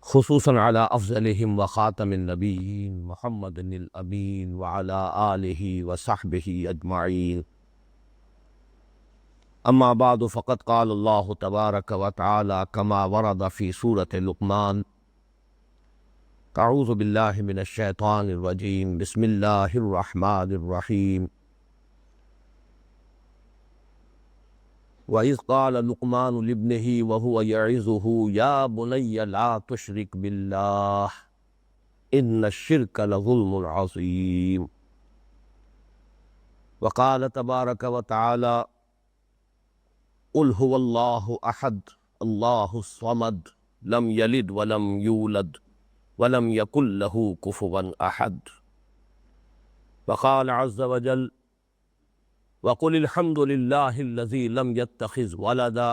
خصوصاً على افضلهم وخاتم النبیین محمد الامین وعلى آلہ وصحبہ اجمعین. اما بعد فقد قال اللہ تبارک وتعالی كما ورد في سورة لقمان. اعوذ باللہ من الشیطان الرجیم. بسم اللہ الرحمن الرحیم. وَإِذْ قَالَ لُقْمَانُ لِابْنِهِ وَهُوَ يَعِظُهُ يَا بُنَيَّ لَا تُشْرِكْ بِاللَّهِ إِنَّ الشِّرْكَ لَظُلْمٌ عَظِيمٌ. وقال تبارك وتعالى قُلْ هُوَ اللَّهُ أَحَدٌ اللَّهُ الصَّمَدُ لَمْ يَلِدْ وَلَمْ يُولَدْ وَلَمْ يَكُنْ لَهُ كُفُوًا أَحَدٌ. وقال عز وجل وَقُلِ الْحَمْدُ لِلَّهِ الَّذِي لَمْ يَتَّخِذْ وَلَدًا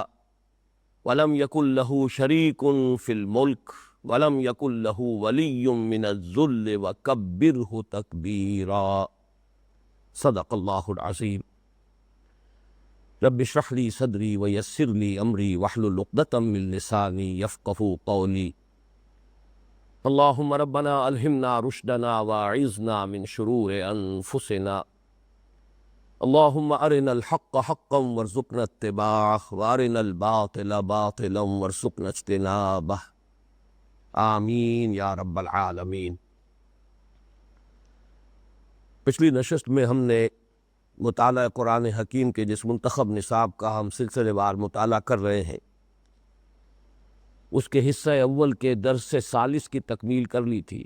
وَلَمْ يَكُنْ لَهُ شَرِيكٌ فِي الْمُلْكِ وَلَمْ يَكُنْ لَهُ وَلِيٌّ مِّنَ الذُّلِّ وَكَبِّرْهُ تَكْبِيرًا. صدق اللہ العظیم. رب اشرح لي صدری ویسر لي امری واحلل عقدۃ من لسانی یفقہوا قولی. اللہم ربنا الہمنا رشدنا واعذنا من شرور انفسنا. اللہم ارنا الحق حقا وارزقنا اتباعہ وارنا الباطل باطلا وارزقنا اجتنابہ. آمین یا رب العالمین. پچھلی نشست میں ہم نے مطالعہ قرآن حکیم کے جس منتخب نصاب کا ہم سلسلے وار مطالعہ کر رہے ہیں اس کے حصہ اول کے درس ثالث کی تکمیل کر لی تھی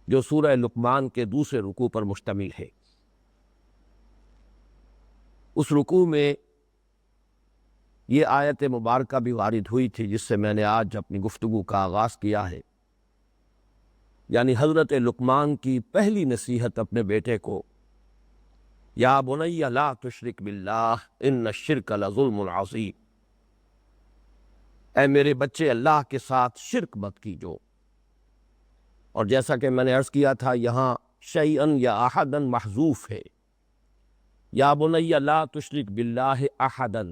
جو سورہ لقمان کے دوسرے رکوع پر مشتمل ہے. اس رکوع میں یہ آیت مبارکہ بھی وارد ہوئی تھی جس سے میں نے آج اپنی گفتگو کا آغاز کیا ہے، یعنی حضرت لقمان کی پہلی نصیحت اپنے بیٹے کو، یا بنی لا تشرک باللہ ان الشرک لظلم عظیم. اے میرے بچے اللہ کے ساتھ شرک مت کیجو. اور جیسا کہ میں نے عرض کیا تھا یہاں شیئن یا احدن محذوف ہے. یا بنی لا تشرک باللہ احدن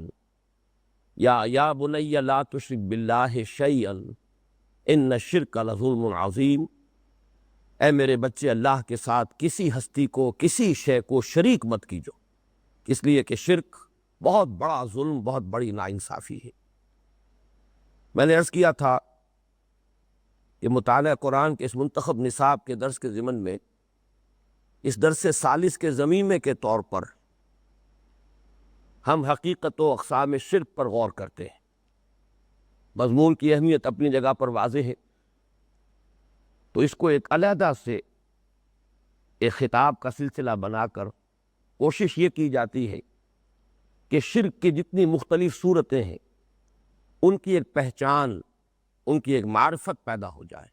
یا بنی لا تشرک باللہ شیئن ان الشرک لظلم عظیم. اے میرے بچے اللہ کے ساتھ کسی ہستی کو کسی شے کو شریک مت کیجو، اس لیے کہ شرک بہت بڑا ظلم، بہت بڑی ناانصافی ہے. میں نے عرض کیا تھا کہ مطالعہ قرآن کے اس منتخب نصاب کے درس کے ضمن میں اس درس ثالث کے ضمیمے کے طور پر ہم حقیقت و اقسام شرک پر غور کرتے ہیں. مضمون کی اہمیت اپنی جگہ پر واضح ہے، تو اس کو ایک علیحدہ سے ایک خطاب کا سلسلہ بنا کر کوشش یہ کی جاتی ہے کہ شرک کی جتنی مختلف صورتیں ہیں ان کی ایک پہچان، ان کی ایک معرفت پیدا ہو جائے.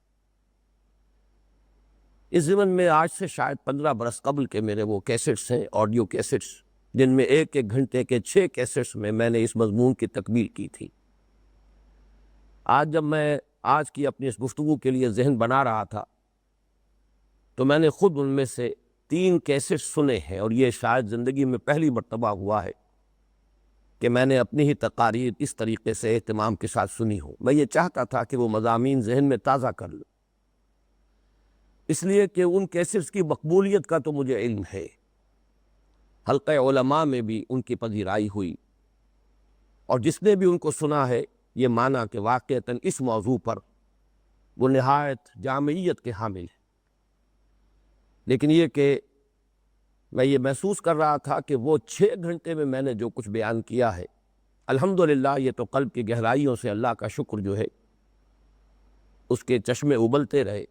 اس ضمن میں آج سے شاید 15 برس قبل کے میرے وہ کیسٹس ہیں، آڈیو کیسٹس، جن میں ایک گھنٹے کے 6 کیسٹس میں نے اس مضمون کی تکمیل کی تھی. آج جب میں آج کی اپنی اس گفتگو کے لیے ذہن بنا رہا تھا تو میں نے خود ان میں سے 3 کیسٹس سنے ہیں، اور یہ شاید زندگی میں پہلی مرتبہ ہوا ہے کہ میں نے اپنی ہی تقاریر اس طریقے سے اہتمام کے ساتھ سنی ہو. میں یہ چاہتا تھا کہ وہ مضامین ذہن میں تازہ کر لوں، اس لیے کہ ان کیسٹس کی مقبولیت کا تو مجھے علم ہے. حلقہ علماء میں بھی ان کی پذیرائی ہوئی، اور جس نے بھی ان کو سنا ہے یہ مانا کہ واقعتاً اس موضوع پر وہ نہایت جامعیت کے حامل ہے. لیکن یہ کہ میں یہ محسوس کر رہا تھا کہ وہ 6 گھنٹے میں نے جو کچھ بیان کیا ہے، الحمدللہ یہ تو قلب کی گہرائیوں سے اللہ کا شکر جو ہے اس کے چشمے ابلتے رہے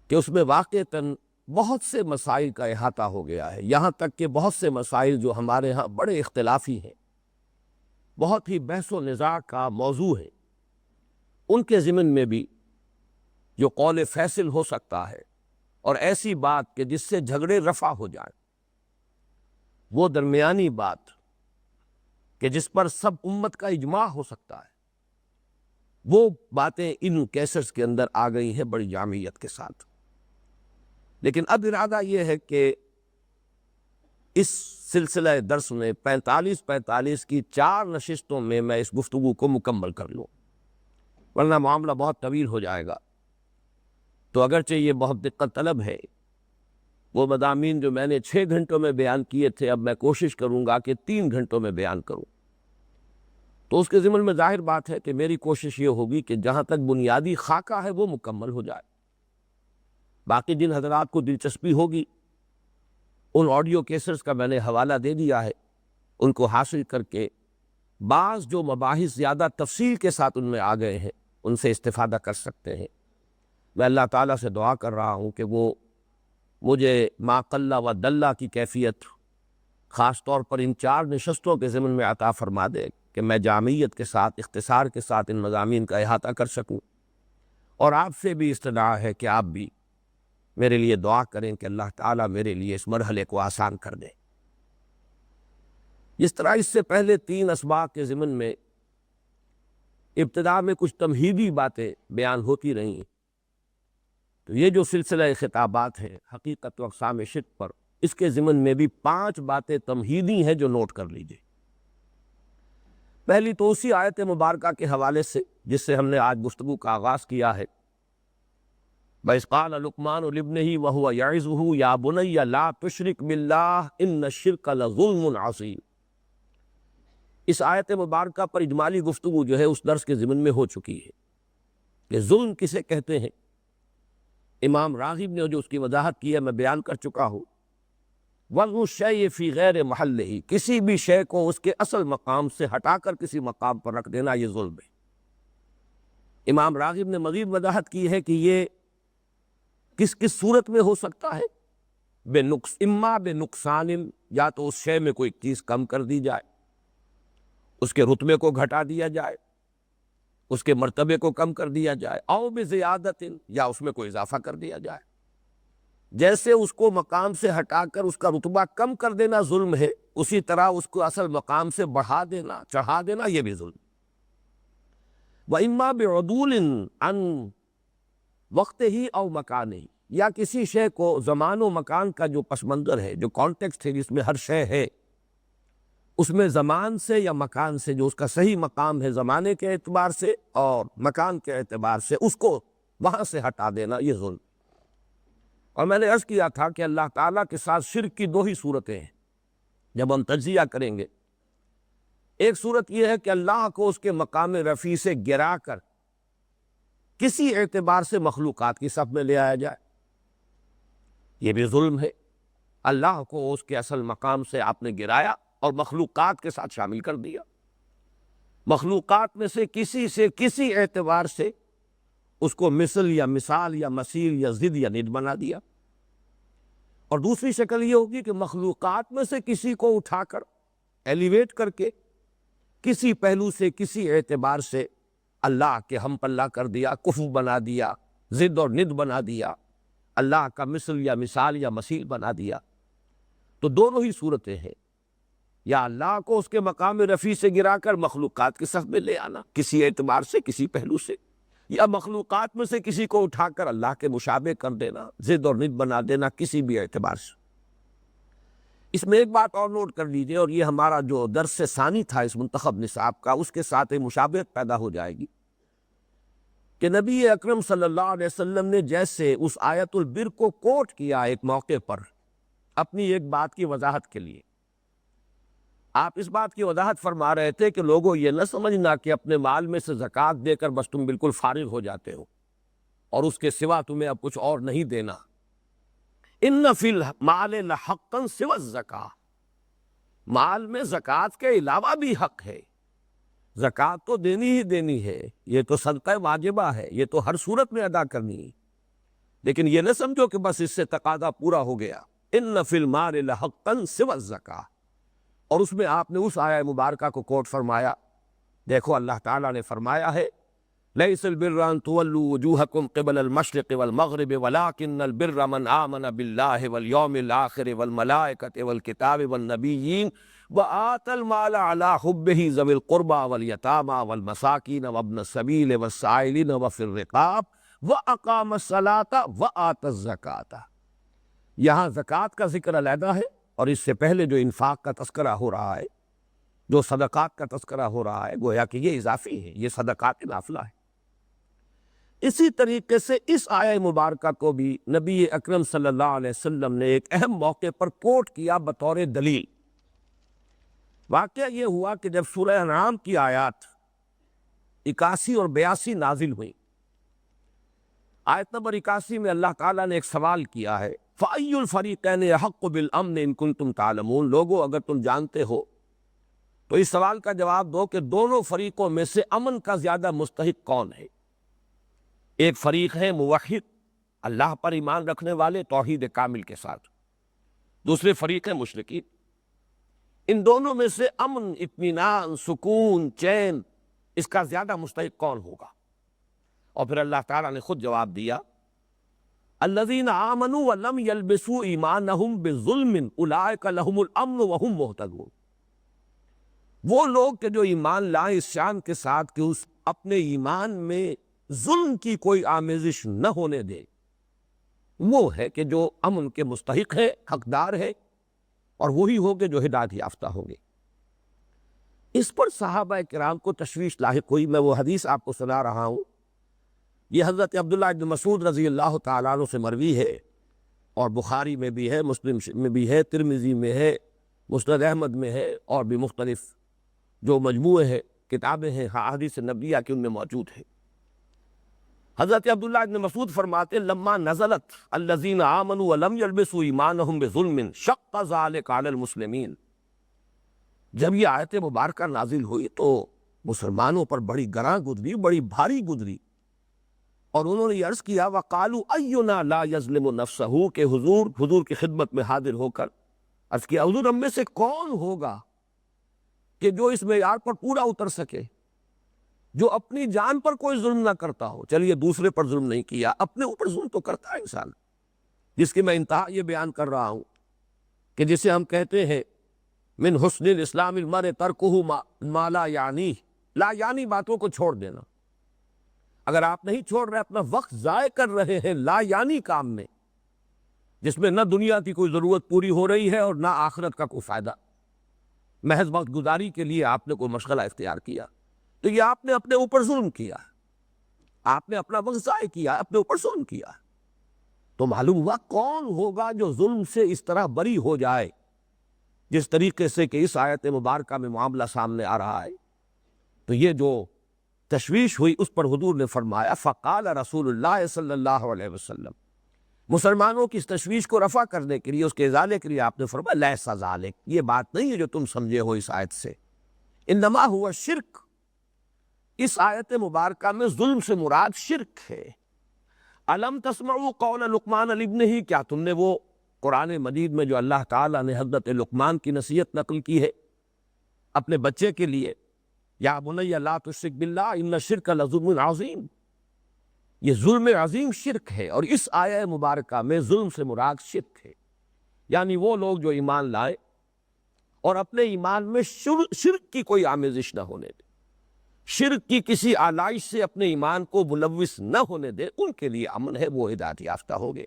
کہ اس میں واقعتاً بہت سے مسائل کا احاطہ ہو گیا ہے. یہاں تک کہ بہت سے مسائل جو ہمارے ہاں بڑے اختلافی ہیں، بہت ہی بحث و نزاع کا موضوع ہے، ان کے ضمن میں بھی جو قول فیصل ہو سکتا ہے اور ایسی بات کہ جس سے جھگڑے رفع ہو جائیں، وہ درمیانی بات کہ جس پر سب امت کا اجماع ہو سکتا ہے، وہ باتیں ان کیسٹس کے اندر آ گئی ہیں بڑی جامعیت کے ساتھ. لیکن اب ارادہ یہ ہے کہ اس سلسلہ درس میں 45 کی 4 نشستوں میں اس گفتگو کو مکمل کر لوں. ورنہ معاملہ بہت طویل ہو جائے گا۔ تو اگرچہ یہ بہت دقت طلب ہے، وہ مضامین جو میں نے 6 گھنٹوں میں بیان کیے تھے، اب میں کوشش کروں گا کہ 3 گھنٹوں میں بیان کروں۔ تو اس کے ضمن میں ظاہر بات ہے کہ میری کوشش یہ ہوگی کہ جہاں تک بنیادی خاکہ ہے وہ مکمل ہو جائے۔ باقی جن حضرات کو دلچسپی ہوگی ان آڈیو کیسٹس کا میں نے حوالہ دے دیا ہے، ان کو حاصل کر کے بعض جو مباحث زیادہ تفصیل کے ساتھ ان میں آ گئے ہیں ان سے استفادہ کر سکتے ہیں۔ میں اللہ تعالیٰ سے دعا کر رہا ہوں کہ وہ مجھے ما قل و دل کی کیفیت خاص طور پر ان 4 نشستوں کے ضمن میں عطا فرما دے کہ میں جامعیت کے ساتھ، اختصار کے ساتھ ان مضامین کا احاطہ کر سکوں۔ اور آپ سے بھی استدعا ہے کہ آپ بھی میرے لیے دعا کریں کہ اللہ تعالیٰ میرے لیے اس مرحلے کو آسان کر دے۔ جس طرح اس سے پہلے 3 اسباق کے ضمن میں ابتدا میں کچھ تمہیدی باتیں بیان ہوتی رہیں، تو یہ جو سلسلہ خطابات ہیں حقیقت و اقسام شرک پر، اس کے ضمن میں بھی 5 باتیں تمہیدی ہیں جو نوٹ کر لیجئے۔ پہلی تو اسی آیت مبارکہ کے حوالے سے جس سے ہم نے آج گفتگو کا آغاز کیا ہے، وَإِذْ قَالَ لُقْمَانُ لِابْنِهِ وَهُوَ يَعِظُهُ يَا بُنَيَّ لَا تُشْرِكْ بِاللَّهِ إِنَّ الشِّرْكَ لَظُلْمٌ عَظِيمٌ۔ اس آیت مبارکہ پر اجمالی گفتگو جو ہے اس درس کے ضمن میں ہو چکی ہے کہ ظلم کسے کہتے ہیں۔ امام راغب نے جو اس کی وضاحت کی ہے میں بیان کر چکا ہوں۔ وَضْعُ الشَّيْءِ فِي غَيْرِ مَحَلِّهِ، کسی بھی شے کو اس کے اصل مقام سے ہٹا کر کسی مقام پر رکھ دینا یہ ظلم ہے۔ امام راغب نے مزید وضاحت کی ہے کہ یہ کس کس صورت میں ہو سکتا ہے، اما بے نقصان، یا تو اس شے میں کوئی چیز کم کر دی جائے، اس کے رتبے کو گھٹا دیا جائے، اس کے مرتبے کو کم کر دیا جائے، او بزیادت، یا اس میں کوئی اضافہ کر دیا جائے۔ جیسے اس کو مقام سے ہٹا کر اس کا رتبہ کم کر دینا ظلم ہے، اسی طرح اس کو اصل مقام سے بڑھا دینا، چڑھا دینا یہ بھی ظلم۔ وَإِمَّا بِعُدُولٍ عَنْ وقت ہی او مکان ہی، یا کسی شے کو زمان و مکان کا جو پس منظر ہے، جو کانٹیکسٹ ہے جس میں ہر شے ہے، اس میں زمان سے یا مکان سے جو اس کا صحیح مقام ہے زمانے کے اعتبار سے اور مکان کے اعتبار سے، اس کو وہاں سے ہٹا دینا یہ ظلم۔ اور میں نے عرض کیا تھا کہ اللہ تعالیٰ کے ساتھ شرک کی 2 ہی صورتیں ہیں جب ہم تجزیہ کریں گے۔ ایک صورت یہ ہے کہ اللہ کو اس کے مقام رفیع سے گرا کر کسی اعتبار سے مخلوقات کی صف میں لے آیا جائے، یہ بھی ظلم ہے۔ اللہ کو اس کے اصل مقام سے آپ نے گرایا اور مخلوقات کے ساتھ شامل کر دیا، مخلوقات میں سے کسی اعتبار سے اس کو مثل یا مثال یا مثیل یا ضد یا ند بنا دیا۔ اور دوسری شکل یہ ہوگی کہ مخلوقات میں سے کسی کو اٹھا کر ایلیویٹ کر کے کسی پہلو سے کسی اعتبار سے اللہ کے ہم پلہ کر دیا، کفو بنا دیا، ضد اور ند بنا دیا، اللہ کا مثل یا مثال یا مثیل بنا دیا۔ تو دونوں ہی صورتیں ہیں، یا اللہ کو اس کے مقام رفیع سے گرا کر مخلوقات کی صف میں لے آنا کسی اعتبار سے کسی پہلو سے، یا مخلوقات میں سے کسی کو اٹھا کر اللہ کے مشابہ کر دینا، ضد اور ند بنا دینا کسی بھی اعتبار سے۔ اس میں ایک بات اور نوٹ کر لیجئے، اور یہ ہمارا جو درس ثانی تھا اس منتخب نصاب کا، اس کے ساتھ ایک مشابہت پیدا ہو جائے گی کہ نبی اکرم صلی اللہ علیہ وسلم نے جیسے اس آیت البر کو کوٹ کیا ایک موقع پر اپنی ایک بات کی وضاحت کے لیے، آپ اس بات کی وضاحت فرما رہے تھے کہ لوگوں یہ نہ سمجھنا کہ اپنے مال میں سے زکوٰۃ دے کر بس تم بالکل فارغ ہو جاتے ہو اور اس کے سوا تمہیں اب کچھ اور نہیں دینا۔ ان فی المال لحقا سوی الزکاۃ، مال میں زکوٰۃ کے علاوہ بھی حق ہے، زکوٰۃ تو دینی ہی دینی ہے، یہ تو صدقہ واجبہ ہے، یہ تو ہر صورت میں ادا کرنی ہے، لیکن یہ نہ سمجھو کہ بس اس سے تقاضا پورا ہو گیا۔ ان فی المال لحقا سوی الزکاۃ، اور اس میں آپ نے اس آیہ مبارکہ کو کوٹ فرمایا، دیکھو اللہ تعالیٰ نے فرمایا ہے لیس البر ان تولوا وجوہکم قبل المشرق والمغرب ولکن البر من آمن باللہ والیوم الآخر والملائکۃ والکتاب والنبیین وآتى المال على حبہ ذوی القربى والیتامى والمساکین وابن السبیل والسائلین وفی الرقاب واقام الصلاۃ وآتى الزکاۃ۔ یہاں زکوٰۃ کا ذکر علیحدہ ہے، اور اس سے پہلے جو انفاق کا تذکرہ ہو رہا ہے، جو صدقات کا تذکرہ ہو رہا ہے، گویا کہ یہ اضافی ہے، یہ صدقات نافلہ ہے۔ اسی طریقے سے اس آیہ مبارکہ کو بھی نبی اکرم صلی اللہ علیہ وسلم نے ایک اہم موقع پر کوٹ کیا بطور دلیل۔ واقعہ یہ ہوا کہ جب سورہ انعام کی آیات 81 اور 82 نازل ہوئیں، آیت نمبر 81 میں اللہ تعالیٰ نے ایک سوال کیا ہے، فَأَيُّ الْفَرِيقَيْنِ أَحَقُّ بِالْأَمْنِ إِن كُنتُمْ تَعْلَمُونَ، لوگو اگر تم جانتے ہو تو اس سوال کا جواب دو کہ دونوں فریقوں میں سے امن کا زیادہ مستحق کون ہے؟ ایک فریق ہے موحد، اللہ پر ایمان رکھنے والے توحید کامل کے ساتھ، دوسرے فریق ہے مشرکین۔ ان دونوں میں سے امن، اطمینان، سکون، چین، اس کا زیادہ مستحق کون ہوگا؟ اور پھر اللہ تعالیٰ نے خود جواب دیا، الذین آمنوا ولم یلبسوا ایمانہم بظلم اولئک لہم الامن وہم مہتدون، وہ لوگ کہ جو ایمان لائیں اس شان کے ساتھ کہ اس اپنے ایمان میں ظلم کی کوئی آمیزش نہ ہونے دے، وہ ہے کہ جو امن کے مستحق ہے، حقدار ہے، اور وہی ہوگے جو ہدایت یافتہ ہوں گے۔ اس پر صحابہ کرام کو تشویش لاحق ہوئی۔ میں وہ حدیث آپ کو سنا رہا ہوں، یہ حضرت عبداللہ ابن مسعود رضی اللہ تعالیٰ عنہ سے مروی ہے، اور بخاری میں بھی ہے، مسلم میں بھی ہے، ترمذی میں ہے، مسند احمد میں ہے، اور بھی مختلف جو مجموعے ہیں، کتابیں ہیں احادیث نبویہ کی، ان میں موجود ہے۔ حضرت عبداللہ ابن مسعود فرماتے، لما نزلت الذین آمنوا ولم یلبسوا ایمانہم بظلم شق ذلک علی المسلمین، جب یہ آیت مبارکہ نازل ہوئی تو مسلمانوں پر بڑی گراں گزری، بڑی بھاری گزری، اور انہوں نے یہ عرض کیا، وقالوا اینا لا یظلم نفسہ، کہ حضور کی خدمت میں حاضر ہو کر عرض کیا، حضور ہم میں سے کون ہوگا کہ جو اس معیار پر پورا اتر سکے، جو اپنی جان پر کوئی ظلم نہ کرتا ہو۔ چلیے دوسرے پر ظلم نہیں کیا، اپنے اوپر ظلم تو کرتا ہے انسان، جس کی میں انتہا یہ بیان کر رہا ہوں کہ جسے ہم کہتے ہیں من حسن الاسلام المرء ترکہ ما لا یعنی، لا یعنی باتوں کو چھوڑ دینا۔ اگر آپ نہیں چھوڑ رہے، اپنا وقت ضائع کر رہے ہیں لا یعنی کام میں، جس میں نہ دنیا کی کوئی ضرورت پوری ہو رہی ہے اور نہ آخرت کا کوئی فائدہ، محض وقت گزاری کے لیے آپ نے کوئی مشغلہ اختیار کیا، تو یہ آپ نے اپنے اوپر ظلم کیا، آپ نے اپنا وقت ضائع کیا، اپنے اوپر ظلم کیا۔ تو معلوم ہوا کون ہوگا جو ظلم سے اس طرح بری ہو جائے جس طریقے سے کہ اس آیت مبارکہ میں معاملہ سامنے آ رہا ہے۔ تو یہ جو تشویش ہوئی اس پر حضور نے فرمایا، فقال رسول اللہ صلی اللہ علیہ وسلم، مسلمانوں کی اس تشویش کو رفع کرنے کے لیے، اس کے ازالے کے لیے آپ نے فرمایا، لیس ذالک، یہ بات نہیں ہے جو تم سمجھے ہو اس آیت سے، انما ہوا شرک، اس آیت مبارکہ میں ظلم سے مراد شرک ہے۔ الم تسمعوا قول لقمان لابنہ، کیا تم نے وہ قرآن مجید میں جو اللہ تعالیٰ نے حضرت لقمان کی نصیحت نقل کی ہے اپنے بچے کے لیے، یا بنی لا تشرک باللہ ان الشرک لظلم عظیم، یہ ظلم عظیم شرک ہے، اور اس آیہ مبارکہ میں ظلم سے مراد شرک ہے، یعنی وہ لوگ جو ایمان لائے اور اپنے ایمان میں شرک کی کوئی آمیزش نہ ہونے دے، شرک کی کسی آلائش سے اپنے ایمان کو ملوث نہ ہونے دے، ان کے لیے امن ہے، وہ ہدایت یافتہ ہوگے۔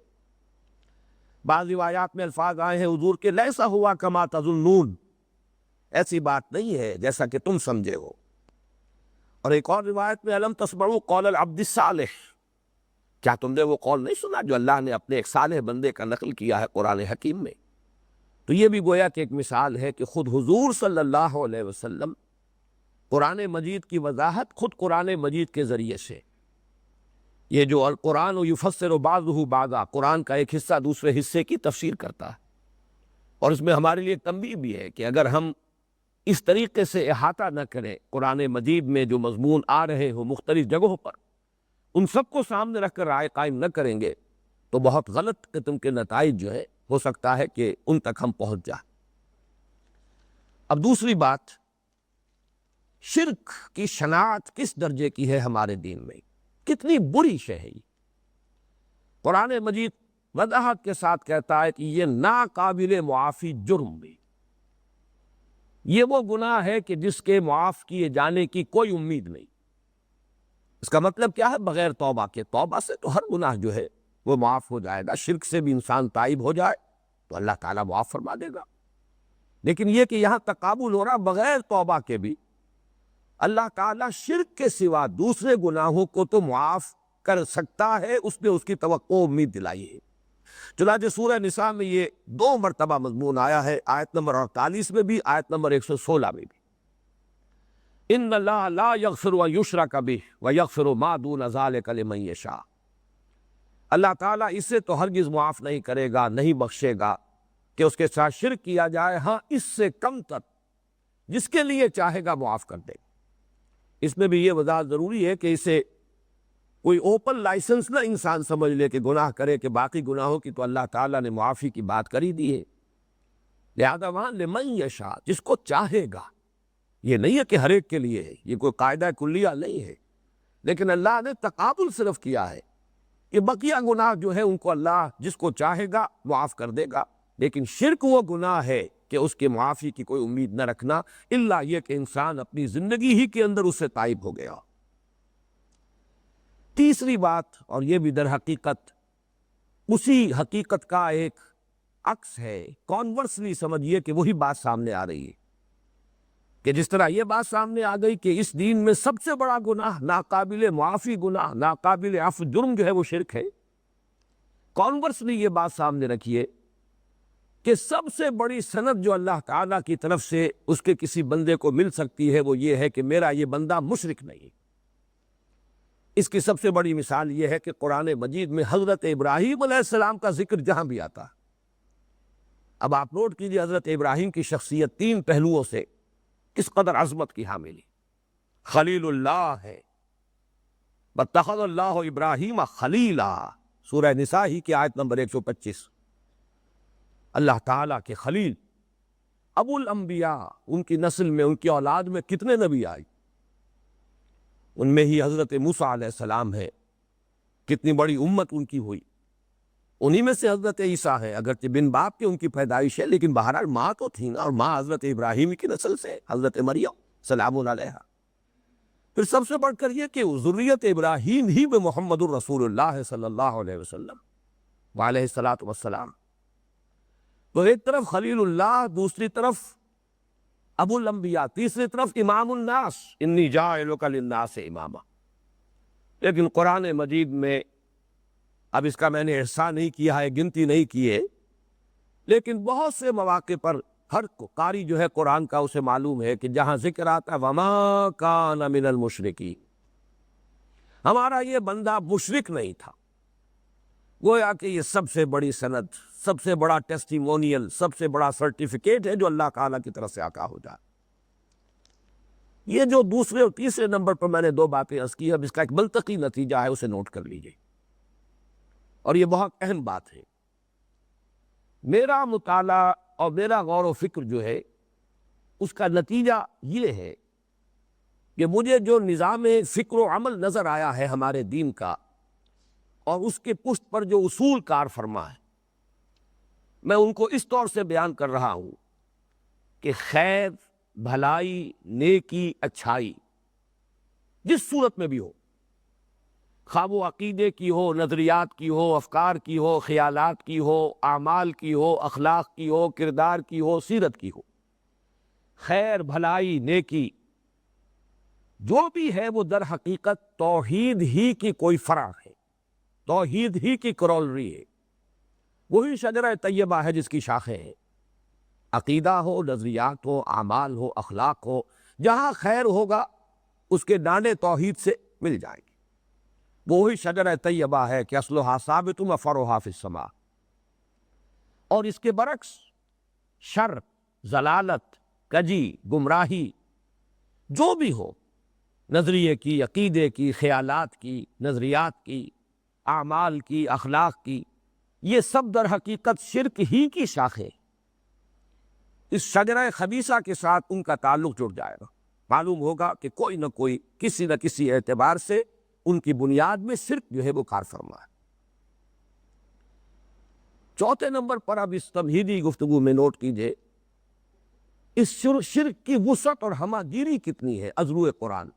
بعض روایات میں الفاظ آئے ہیں حضور کے، لیسا ہوا کما تظنون، ایسی بات نہیں ہے جیسا کہ تم سمجھے ہو۔ اور ایک اور روایت میں، الم تسمعوا قول العبد الصالح، کیا تم نے وہ قول نہیں سنا جو اللہ نے اپنے ایک صالح بندے کا نقل کیا ہے قرآن حکیم میں؟ تو یہ بھی گویا کہ ایک مثال ہے کہ خود حضور صلی اللہ علیہ وسلم قرآن مجید کی وضاحت خود قرآن مجید کے ذریعے سے، یہ جو القرآن یفسر بعضہ بعضا، قرآن کا ایک حصہ دوسرے حصے کی تفسیر کرتا ہے، اور اس میں ہمارے لیے ایک تنبیہ بھی ہے کہ اگر ہم اس طریقے سے احاطہ نہ کریں قرآن مجید میں جو مضمون آ رہے ہوں مختلف جگہوں پر، ان سب کو سامنے رکھ کر رائے قائم نہ کریں گے تو بہت غلط قسم کے نتائج جو ہے ہو سکتا ہے کہ ان تک ہم پہنچ جائیں۔ اب دوسری بات، شرک کی شناعت کس درجے کی ہے ہمارے دین میں، کتنی بری شے ہے یہ۔ قرآن مجید وضاحت کے ساتھ کہتا ہے کہ یہ ناقابل معافی جرم بھی، یہ وہ گناہ ہے کہ جس کے معاف کیے جانے کی کوئی امید نہیں۔ اس کا مطلب کیا ہے؟ بغیر توبہ کے، توبہ سے تو ہر گناہ جو ہے وہ معاف ہو جائے گا، شرک سے بھی انسان تائب ہو جائے تو اللہ تعالیٰ معاف فرما دے گا، لیکن یہ کہ یہاں تقابل ہو رہا بغیر توبہ کے بھی، اللہ تعالیٰ شرک کے سوا دوسرے گناہوں کو تو معاف کر سکتا ہے اس نے اس کی توقع امید دلائی ہے۔ چنانچہ سورہ نساء میں یہ 2 مرتبہ مضمون آیا ہے، آیت نمبر 48 میں بھی، آیت نمبر 116 میں بھی۔ ان اللہ لا یغفر ان یشرک بہ ویغفر ما دون ذلک لمن یشاء، اللہ تعالیٰ اسے تو ہرگز معاف نہیں کرے گا، نہیں بخشے گا کہ اس کے ساتھ شرک کیا جائے، ہاں اس سے کم تر جس کے لیے چاہے گا معاف کر دے۔ اس میں بھی یہ وضاحت ضروری ہے کہ اسے کوئی اوپن لائسنس نہ انسان سمجھ لے کہ گناہ کرے، کہ باقی گناہوں کی تو اللہ تعالیٰ نے معافی کی بات کر ہی دی ہے۔ لہذا وہاں لمن یشاء، جس کو چاہے گا، یہ نہیں ہے کہ ہر ایک کے لیے ہے، یہ کوئی قاعدہ کلیہ نہیں ہے، لیکن اللہ نے تقابل صرف کیا ہے کہ بقیہ گناہ جو ہے ان کو اللہ جس کو چاہے گا معاف کر دے گا، لیکن شرک وہ گناہ ہے کہ اس کے معافی کی کوئی امید نہ رکھنا، الا یہ کہ انسان اپنی زندگی ہی کے اندر اس سے تائب ہو گیا۔ تیسری بات، اور یہ بھی در حقیقت اسی حقیقت کا ایک عکس ہے، کانورسلی سمجھیے کہ وہی بات سامنے آ رہی ہے، کہ جس طرح یہ بات سامنے آ گئی کہ اس دین میں سب سے بڑا گناہ، ناقابل معافی گناہ، ناقابل عفو جرم جو ہے وہ شرک ہے، کانورسلی یہ بات سامنے رکھیے کہ سب سے بڑی سند جو اللہ تعالیٰ کی طرف سے اس کے کسی بندے کو مل سکتی ہے وہ یہ ہے کہ میرا یہ بندہ مشرک نہیں۔ اس کی سب سے بڑی مثال یہ ہے کہ قرآن مجید میں حضرت ابراہیم علیہ السلام کا ذکر جہاں بھی آتا ہے، اب آپ نوٹ کیجئے حضرت ابراہیم کی شخصیت 3 پہلوؤں سے کس قدر عظمت کی حامل ہے۔ خلیل اللہ ہے، واتخذ اللہ ابراہیم خلیلا، سورہ نساء ہی کی آیت نمبر 125۔ اللہ تعالیٰ کے خلیل، ابو الانبیاء، ان کی نسل میں، ان کی اولاد میں کتنے نبی آئے، ان میں ہی حضرت موسیٰ علیہ السلام ہے، کتنی بڑی امت ان کی ہوئی، انہی میں سے حضرت عیسیٰ ہے، اگرچہ بن باپ کے ان کی پیدائش ہے لیکن بہرحال ماں تو تھی نا، اور ماں حضرت ابراہیم کی نسل سے حضرت مریم سلام علیہا۔ پھر سب سے بڑھ کر یہ کہ ذریت ابراہیم ہی میں محمد الرسول اللہ صلی اللہ علیہ وسلم وعلیہ الصلاۃ والسلام، تو ایک طرف خلیل اللہ، دوسری طرف ابو الانبیاء، تیسری طرف امام الناس، انی جاعلک للناس اماما۔ لیکن قرآن مجید میں، اب اس کا میں نے احصاء نہیں کیا ہے، گنتی نہیں کی ہے، لیکن بہت سے مواقع پر ہر قاری جو ہے قرآن کا اسے معلوم ہے کہ جہاں ذکر آتا ہے وَمَا كَانَ مِنَ الْمُشْرِكِينَ، ہمارا یہ بندہ مشرک نہیں تھا، گویا کہ یہ سب سے بڑی سند، سب سے بڑا ٹیسٹیمونیل، سب سے بڑا سرٹیفکیٹ ہے جو اللہ تعالیٰ کی طرف سے آقا ہو جائے۔ یہ جو دوسرے اور تیسرے نمبر پر میں نے 2 باتیں عرض کی، اب اس کا ایک منطقی نتیجہ ہے، اسے نوٹ کر لیجئے، اور یہ بہت اہم بات ہے۔ میرا مطالعہ اور میرا غور و فکر جو ہے اس کا نتیجہ یہ ہے کہ مجھے جو نظام فکر و عمل نظر آیا ہے ہمارے دین کا، اور اس کے پشت پر جو اصول کار فرما ہے، میں ان کو اس طور سے بیان کر رہا ہوں کہ خیر، بھلائی، نیکی، اچھائی جس صورت میں بھی ہو، خواہ وہ عقیدے کی ہو، نظریات کی ہو، افکار کی ہو، خیالات کی ہو، اعمال کی ہو، اخلاق کی ہو، کردار کی ہو، سیرت کی ہو، خیر، بھلائی، نیکی جو بھی ہے وہ در حقیقت توحید ہی کی کوئی فرع ہے، توحید ہی کی کرولری ہے، وہی شجرہ طیبہ ہے جس کی شاخیں ہیں۔ عقیدہ ہو، نظریات ہو، اعمال ہو، اخلاق ہو، جہاں خیر ہوگا اس کے دانے توحید سے مل جائیں گے، وہی شجرہ طیبہ ہے کہ اصلھا ثابت وفرعھا فی السماء۔ اور اس کے برعکس شر، ضلالت، کجی، گمراہی جو بھی ہو، نظریے کی، عقیدے کی، خیالات کی، نظریات کی، اعمال کی، اخلاق کی، یہ سب در حقیقت شرک ہی کی شاخیں، اس شجرہ خبیثہ کے ساتھ ان کا تعلق جڑ جائے گا، معلوم ہوگا کہ کوئی نہ کوئی کسی نہ کسی اعتبار سے ان کی بنیاد میں شرک جو ہے وہ کار فرما ہے۔ چوتھے نمبر پر اب اس تمہیدی گفتگو میں نوٹ کیجئے، اس شرک کی وسعت اور ہمہ گیری کتنی ہے از قرآن۔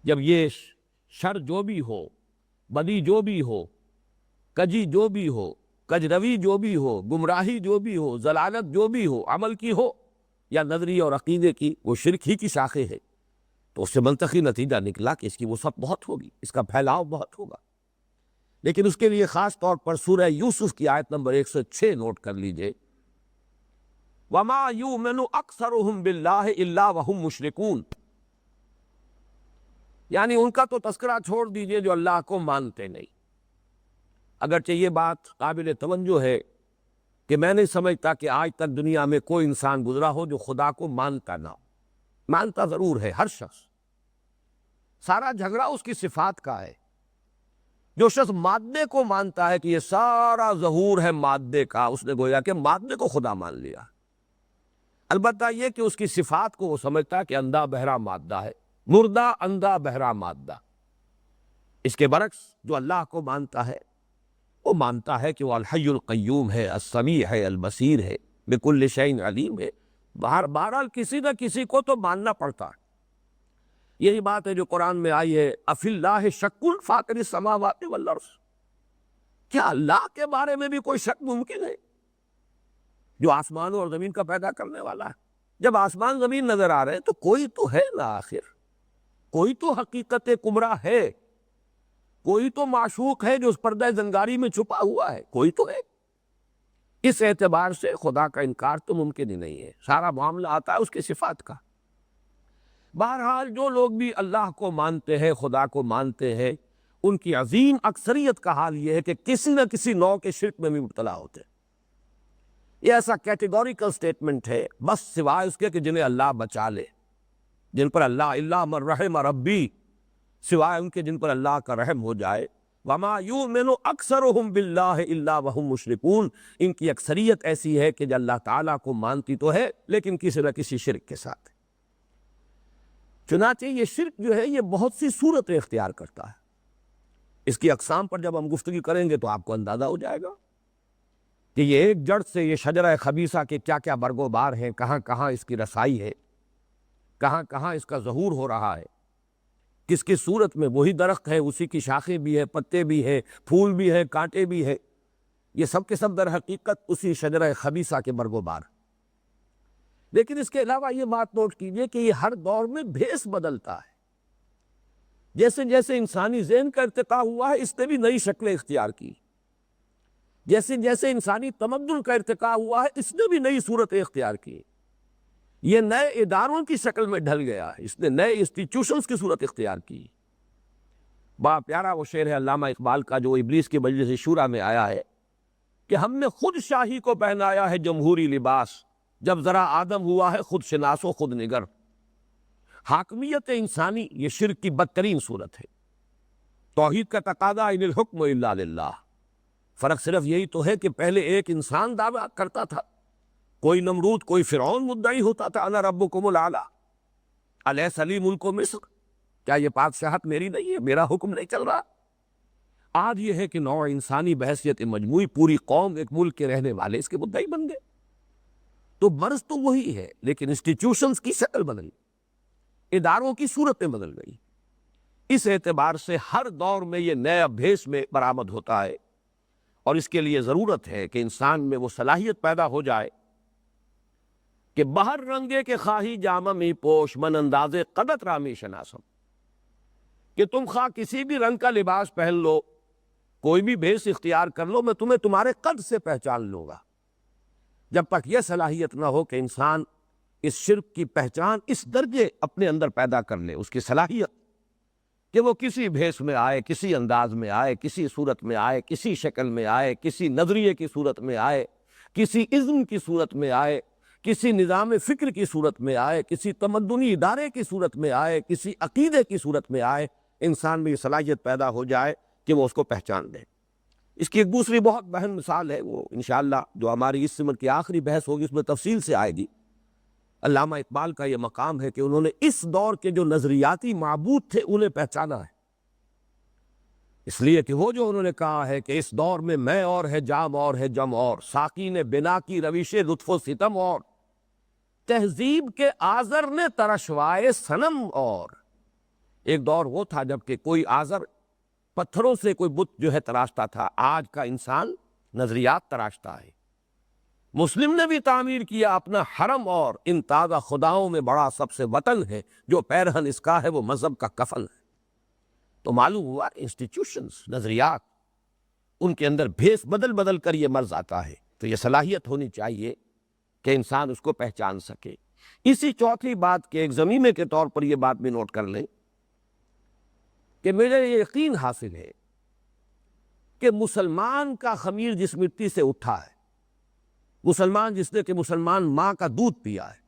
جب یہ شر جو بھی ہو، بدی جو بھی ہو، کجی جو بھی ہو، کج روی جو بھی ہو، گمراہی جو بھی ہو، ضلالت جو بھی ہو، عمل کی ہو یا نظری اور عقیدے کی، وہ شرک ہی کی شاخیں ہے۔ تو اس سے منطقی نتیجہ نکلا کہ اس کی وسعت بہت ہوگی، اس کا پھیلاؤ بہت ہوگا. لیکن اس کے لیے خاص طور پر سورہ یوسف کی آیت نمبر 106 نوٹ کر لیجئے. وَمَا يُؤْمِنُ أَكْثَرُهُمْ بِاللَّهِ إِلَّا وَهُمْ مُشْرِكُونَ، یعنی ان کا تو تذکرہ چھوڑ دیجئے جو اللہ کو مانتے نہیں. اگرچہ یہ بات قابل توجہ ہے کہ میں نہیں سمجھتا کہ آج تک دنیا میں کوئی انسان گزرا ہو جو خدا کو مانتا نہ ہو. مانتا ضرور ہے ہر شخص، سارا جھگڑا اس کی صفات کا ہے. جو شخص مادے کو مانتا ہے کہ یہ سارا ظہور ہے مادے کا، اس نے گویا کہ مادے کو خدا مان لیا. البتہ یہ کہ اس کی صفات کو وہ سمجھتا ہے کہ اندھا بہرا مادہ ہے، مردہ اندھا بہرا مادہ. اس کے برعکس جو اللہ کو مانتا ہے وہ مانتا ہے کہ وہ الحی القیوم ہے، السمیع ہے، البصیر ہے، بکل شیء علیم ہے. بہرحال کسی نہ کسی کو تو ماننا پڑتا ہے. یہی بات ہے جو قرآن میں آئی ہے، افی اللہ شک فاطر السماوات والارض، کیا اللہ کے بارے میں بھی کوئی شک ممکن ہے جو آسمانوں اور زمین کا پیدا کرنے والا ہے؟ جب آسمان زمین نظر آ رہے ہیں تو کوئی تو ہے نا، آخر کوئی تو حقیقت کبریٰ ہے، کوئی تو معشوق ہے جو اس پردہ زنگاری میں چھپا ہوا ہے، کوئی تو ہے. اس اعتبار سے خدا کا انکار تو ممکن ہی نہیں ہے. سارا معاملہ آتا ہے اس کی صفات کا. بہرحال جو لوگ بھی اللہ کو مانتے ہیں، خدا کو مانتے ہیں، ان کی عظیم اکثریت کا حال یہ ہے کہ کسی نہ کسی نوع کے شرک میں بھی مبتلا ہوتے ہیں. یہ ایسا کیٹیگوریکل سٹیٹمنٹ ہے، بس سوائے اس کے کہ جنہیں اللہ بچا لے، جن پر اللہ الا من رحم ربی، سوائے ان کے جن پر اللہ کا رحم ہو جائے. وَمَا يُؤْمِنُ أَكْثَرُهُمْ بِاللَّهِ إِلَّا وَهُمْ مُشْرِكُونَ، ان کی اکثریت ایسی ہے کہ جو اللہ تعالیٰ کو مانتی تو ہے لیکن کسی نہ کسی شرک کے ساتھ. چنانچہ یہ شرک جو ہے یہ بہت سی صورتیں اختیار کرتا ہے. اس کی اقسام پر جب ہم گفتگو کریں گے تو آپ کو اندازہ ہو جائے گا کہ یہ ایک جڑ سے یہ شجرہ خبیثہ کے کیا کیا برگ و بار ہیں، کہاں کہاں اس کی رسائی ہے، کہاں کہاں اس کا ظہور ہو رہا ہے، کس کس صورت میں. وہی درخت ہے، اسی کی شاخیں بھی ہے، پتے بھی ہے، پھول بھی ہے، کانٹے بھی ہے، یہ سب کے سب در حقیقت اسی شجرہ خبیثہ کے برگ و بار. لیکن اس کے علاوہ یہ بات نوٹ کیجئے کہ یہ ہر دور میں بھیس بدلتا ہے. جیسے جیسے انسانی ذہن کا ارتقاء ہوا ہے اس نے بھی نئی شکلیں اختیار کی. جیسے جیسے انسانی تمدن کا ارتقاء ہوا ہے اس نے بھی نئی صورتیں اختیار کی. یہ نئے اداروں کی شکل میں ڈھل گیا ہے، اس نے نئے انسٹیٹیوشنز کی صورت اختیار کی. بڑا پیارا وہ شعر ہے علامہ اقبال کا جو ابلیس کی مجلس شورا میں آیا ہے کہ ہم نے خود شاہی کو پہنایا ہے جمہوری لباس، جب ذرا آدم ہوا ہے خود شناس و خود نگر. حاکمیت انسانی یہ شرک کی بدترین صورت ہے. توحید کا تقاضا ان الحکم الا للہ. فرق صرف یہی تو ہے کہ پہلے ایک انسان دعویٰ کرتا تھا، کوئی نمرود کوئی فرعون مدعی ہوتا تھا انا ربکم الاعلی، الیس لی ملک مصر، کیا یہ بادشاہت میری نہیں ہے، میرا حکم نہیں چل رہا. آج یہ ہے کہ نوع انسانی بحیثیت مجموعی پوری قوم ایک ملک کے رہنے والے اس کے مدعی بن گئے. تو مرض تو وہی ہے لیکن انسٹیٹیوشنز کی شکل بدل گئی، اداروں کی صورتیں بدل گئی. اس اعتبار سے ہر دور میں یہ نیا بھیس میں برآمد ہوتا ہے اور اس کے لیے ضرورت ہے کہ انسان میں وہ صلاحیت پیدا ہو جائے کہ بہر رنگے کے خواہی جامہ می پوش من انداز قدت رامی شناسم، کہ تم خواہ کسی بھی رنگ کا لباس پہن لو، کوئی بھی بھیس اختیار کر لو، میں تمہیں تمہارے قد سے پہچان لوں گا. جب تک یہ صلاحیت نہ ہو کہ انسان اس شرک کی پہچان اس درجے اپنے اندر پیدا کر لے، اس کی صلاحیت کہ وہ کسی بھیس میں آئے، کسی انداز میں آئے، کسی صورت میں آئے، کسی شکل میں آئے، کسی نظریے کی صورت میں آئے، کسی ازم کی صورت میں آئے، کسی نظام فکر کی صورت میں آئے، کسی تمدنی ادارے کی صورت میں آئے، کسی عقیدے کی صورت میں آئے، انسان میں یہ صلاحیت پیدا ہو جائے کہ وہ اس کو پہچان دے. اس کی ایک دوسری بہت اہم مثال ہے، وہ انشاءاللہ جو ہماری اس سمت کی آخری بحث ہوگی اس میں تفصیل سے آئے گی. علامہ اقبال کا یہ مقام ہے کہ انہوں نے اس دور کے جو نظریاتی معبود تھے انہیں پہچانا ہے. اس لیے کہ وہ جو انہوں نے کہا ہے کہ اس دور میں اور ہے جام اور ہے جم اور، ساقی نے بنا کی روش لطف و ستم اور، تہذیب کے آزر نے ترشوائے صنم اور. ایک دور وہ تھا جب کہ کوئی آزر پتھروں سے کوئی بت جو ہے تراشتا تھا، آج کا انسان نظریات تراشتا ہے، مسلم نے بھی تعمیر کیا اپنا حرم، اور ان تازہ خداؤں میں بڑا سب سے وطن ہے، جو پیرہن اس کا ہے وہ مذہب کا کفن ہے۔ تو معلوم ہوا انسٹیٹیوشنز، نظریات، ان کے اندر بھیس بدل بدل کر یہ مرض آتا ہے، تو یہ صلاحیت ہونی چاہیے کہ انسان اس کو پہچان سکے۔ اسی چوتھی بات کے ایک ضمیمے کے طور پر یہ بات بھی نوٹ کر لیں کہ مجھے یہ یقین حاصل ہے کہ مسلمان کا خمیر جس مٹی سے اٹھا ہے، مسلمان جس نے کہ مسلمان ماں کا دودھ پیا ہے،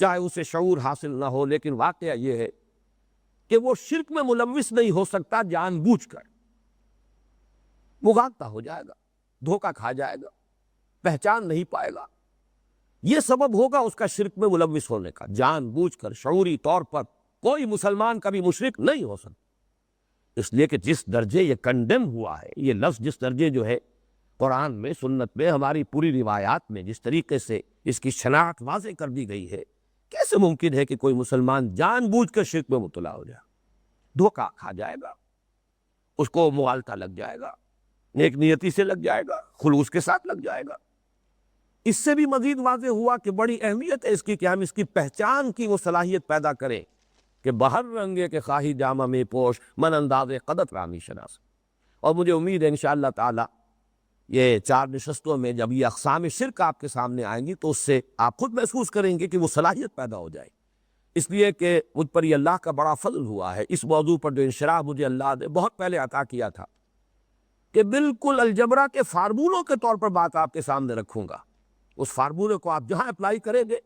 چاہے اسے شعور حاصل نہ ہو، لیکن واقعہ یہ ہے کہ وہ شرک میں ملوث نہیں ہو سکتا جان بوجھ کر، مغالطہ ہو جائے گا، دھوکہ کھا جائے گا، پہچان نہیں پائے گا۔ یہ سبب ہوگا اس کا شرک میں ملوث ہونے کا، جان بوجھ کر شعوری طور پر کوئی مسلمان کبھی مشرک نہیں ہو سکتا، اس لیے کہ جس درجے یہ کنڈیم ہوا ہے، یہ لفظ جس درجے جو ہے قرآن میں، سنت میں، ہماری پوری روایات میں جس طریقے سے اس کی شناخت واضح کر دی گئی ہے، کیسے ممکن ہے کہ کوئی مسلمان جان بوجھ کر شرک میں مبتلا ہو جائے؟ دھوکہ کھا جائے گا، اس کو مغالطہ لگ جائے گا، نیک نیتی سے لگ جائے گا، خلوص کے ساتھ لگ جائے گا۔ اس سے بھی مزید واضح ہوا کہ بڑی اہمیت ہے اس کی کہ ہم اس کی پہچان کی وہ صلاحیت پیدا کریں کہ بہر رنگے کے خواہی جامہ میں پوش، من انداز قدت رامی شناس۔ اور مجھے امید ہے انشاءاللہ تعالی یہ 4 نشستوں میں جب یہ اقسام شرک آپ کے سامنے آئیں گی تو اس سے آپ خود محسوس کریں گے کہ وہ صلاحیت پیدا ہو جائے، اس لیے کہ مجھ پر یہ اللہ کا بڑا فضل ہوا ہے اس موضوع پر جو انشراح مجھے اللہ نے بہت پہلے عطا کیا تھا کہ بالکل الجبرا کے فارمولوں کے طور پر بات آپ کے سامنے رکھوں گا۔ اس فارمولے کو آپ جہاں اپلائی کریں گے،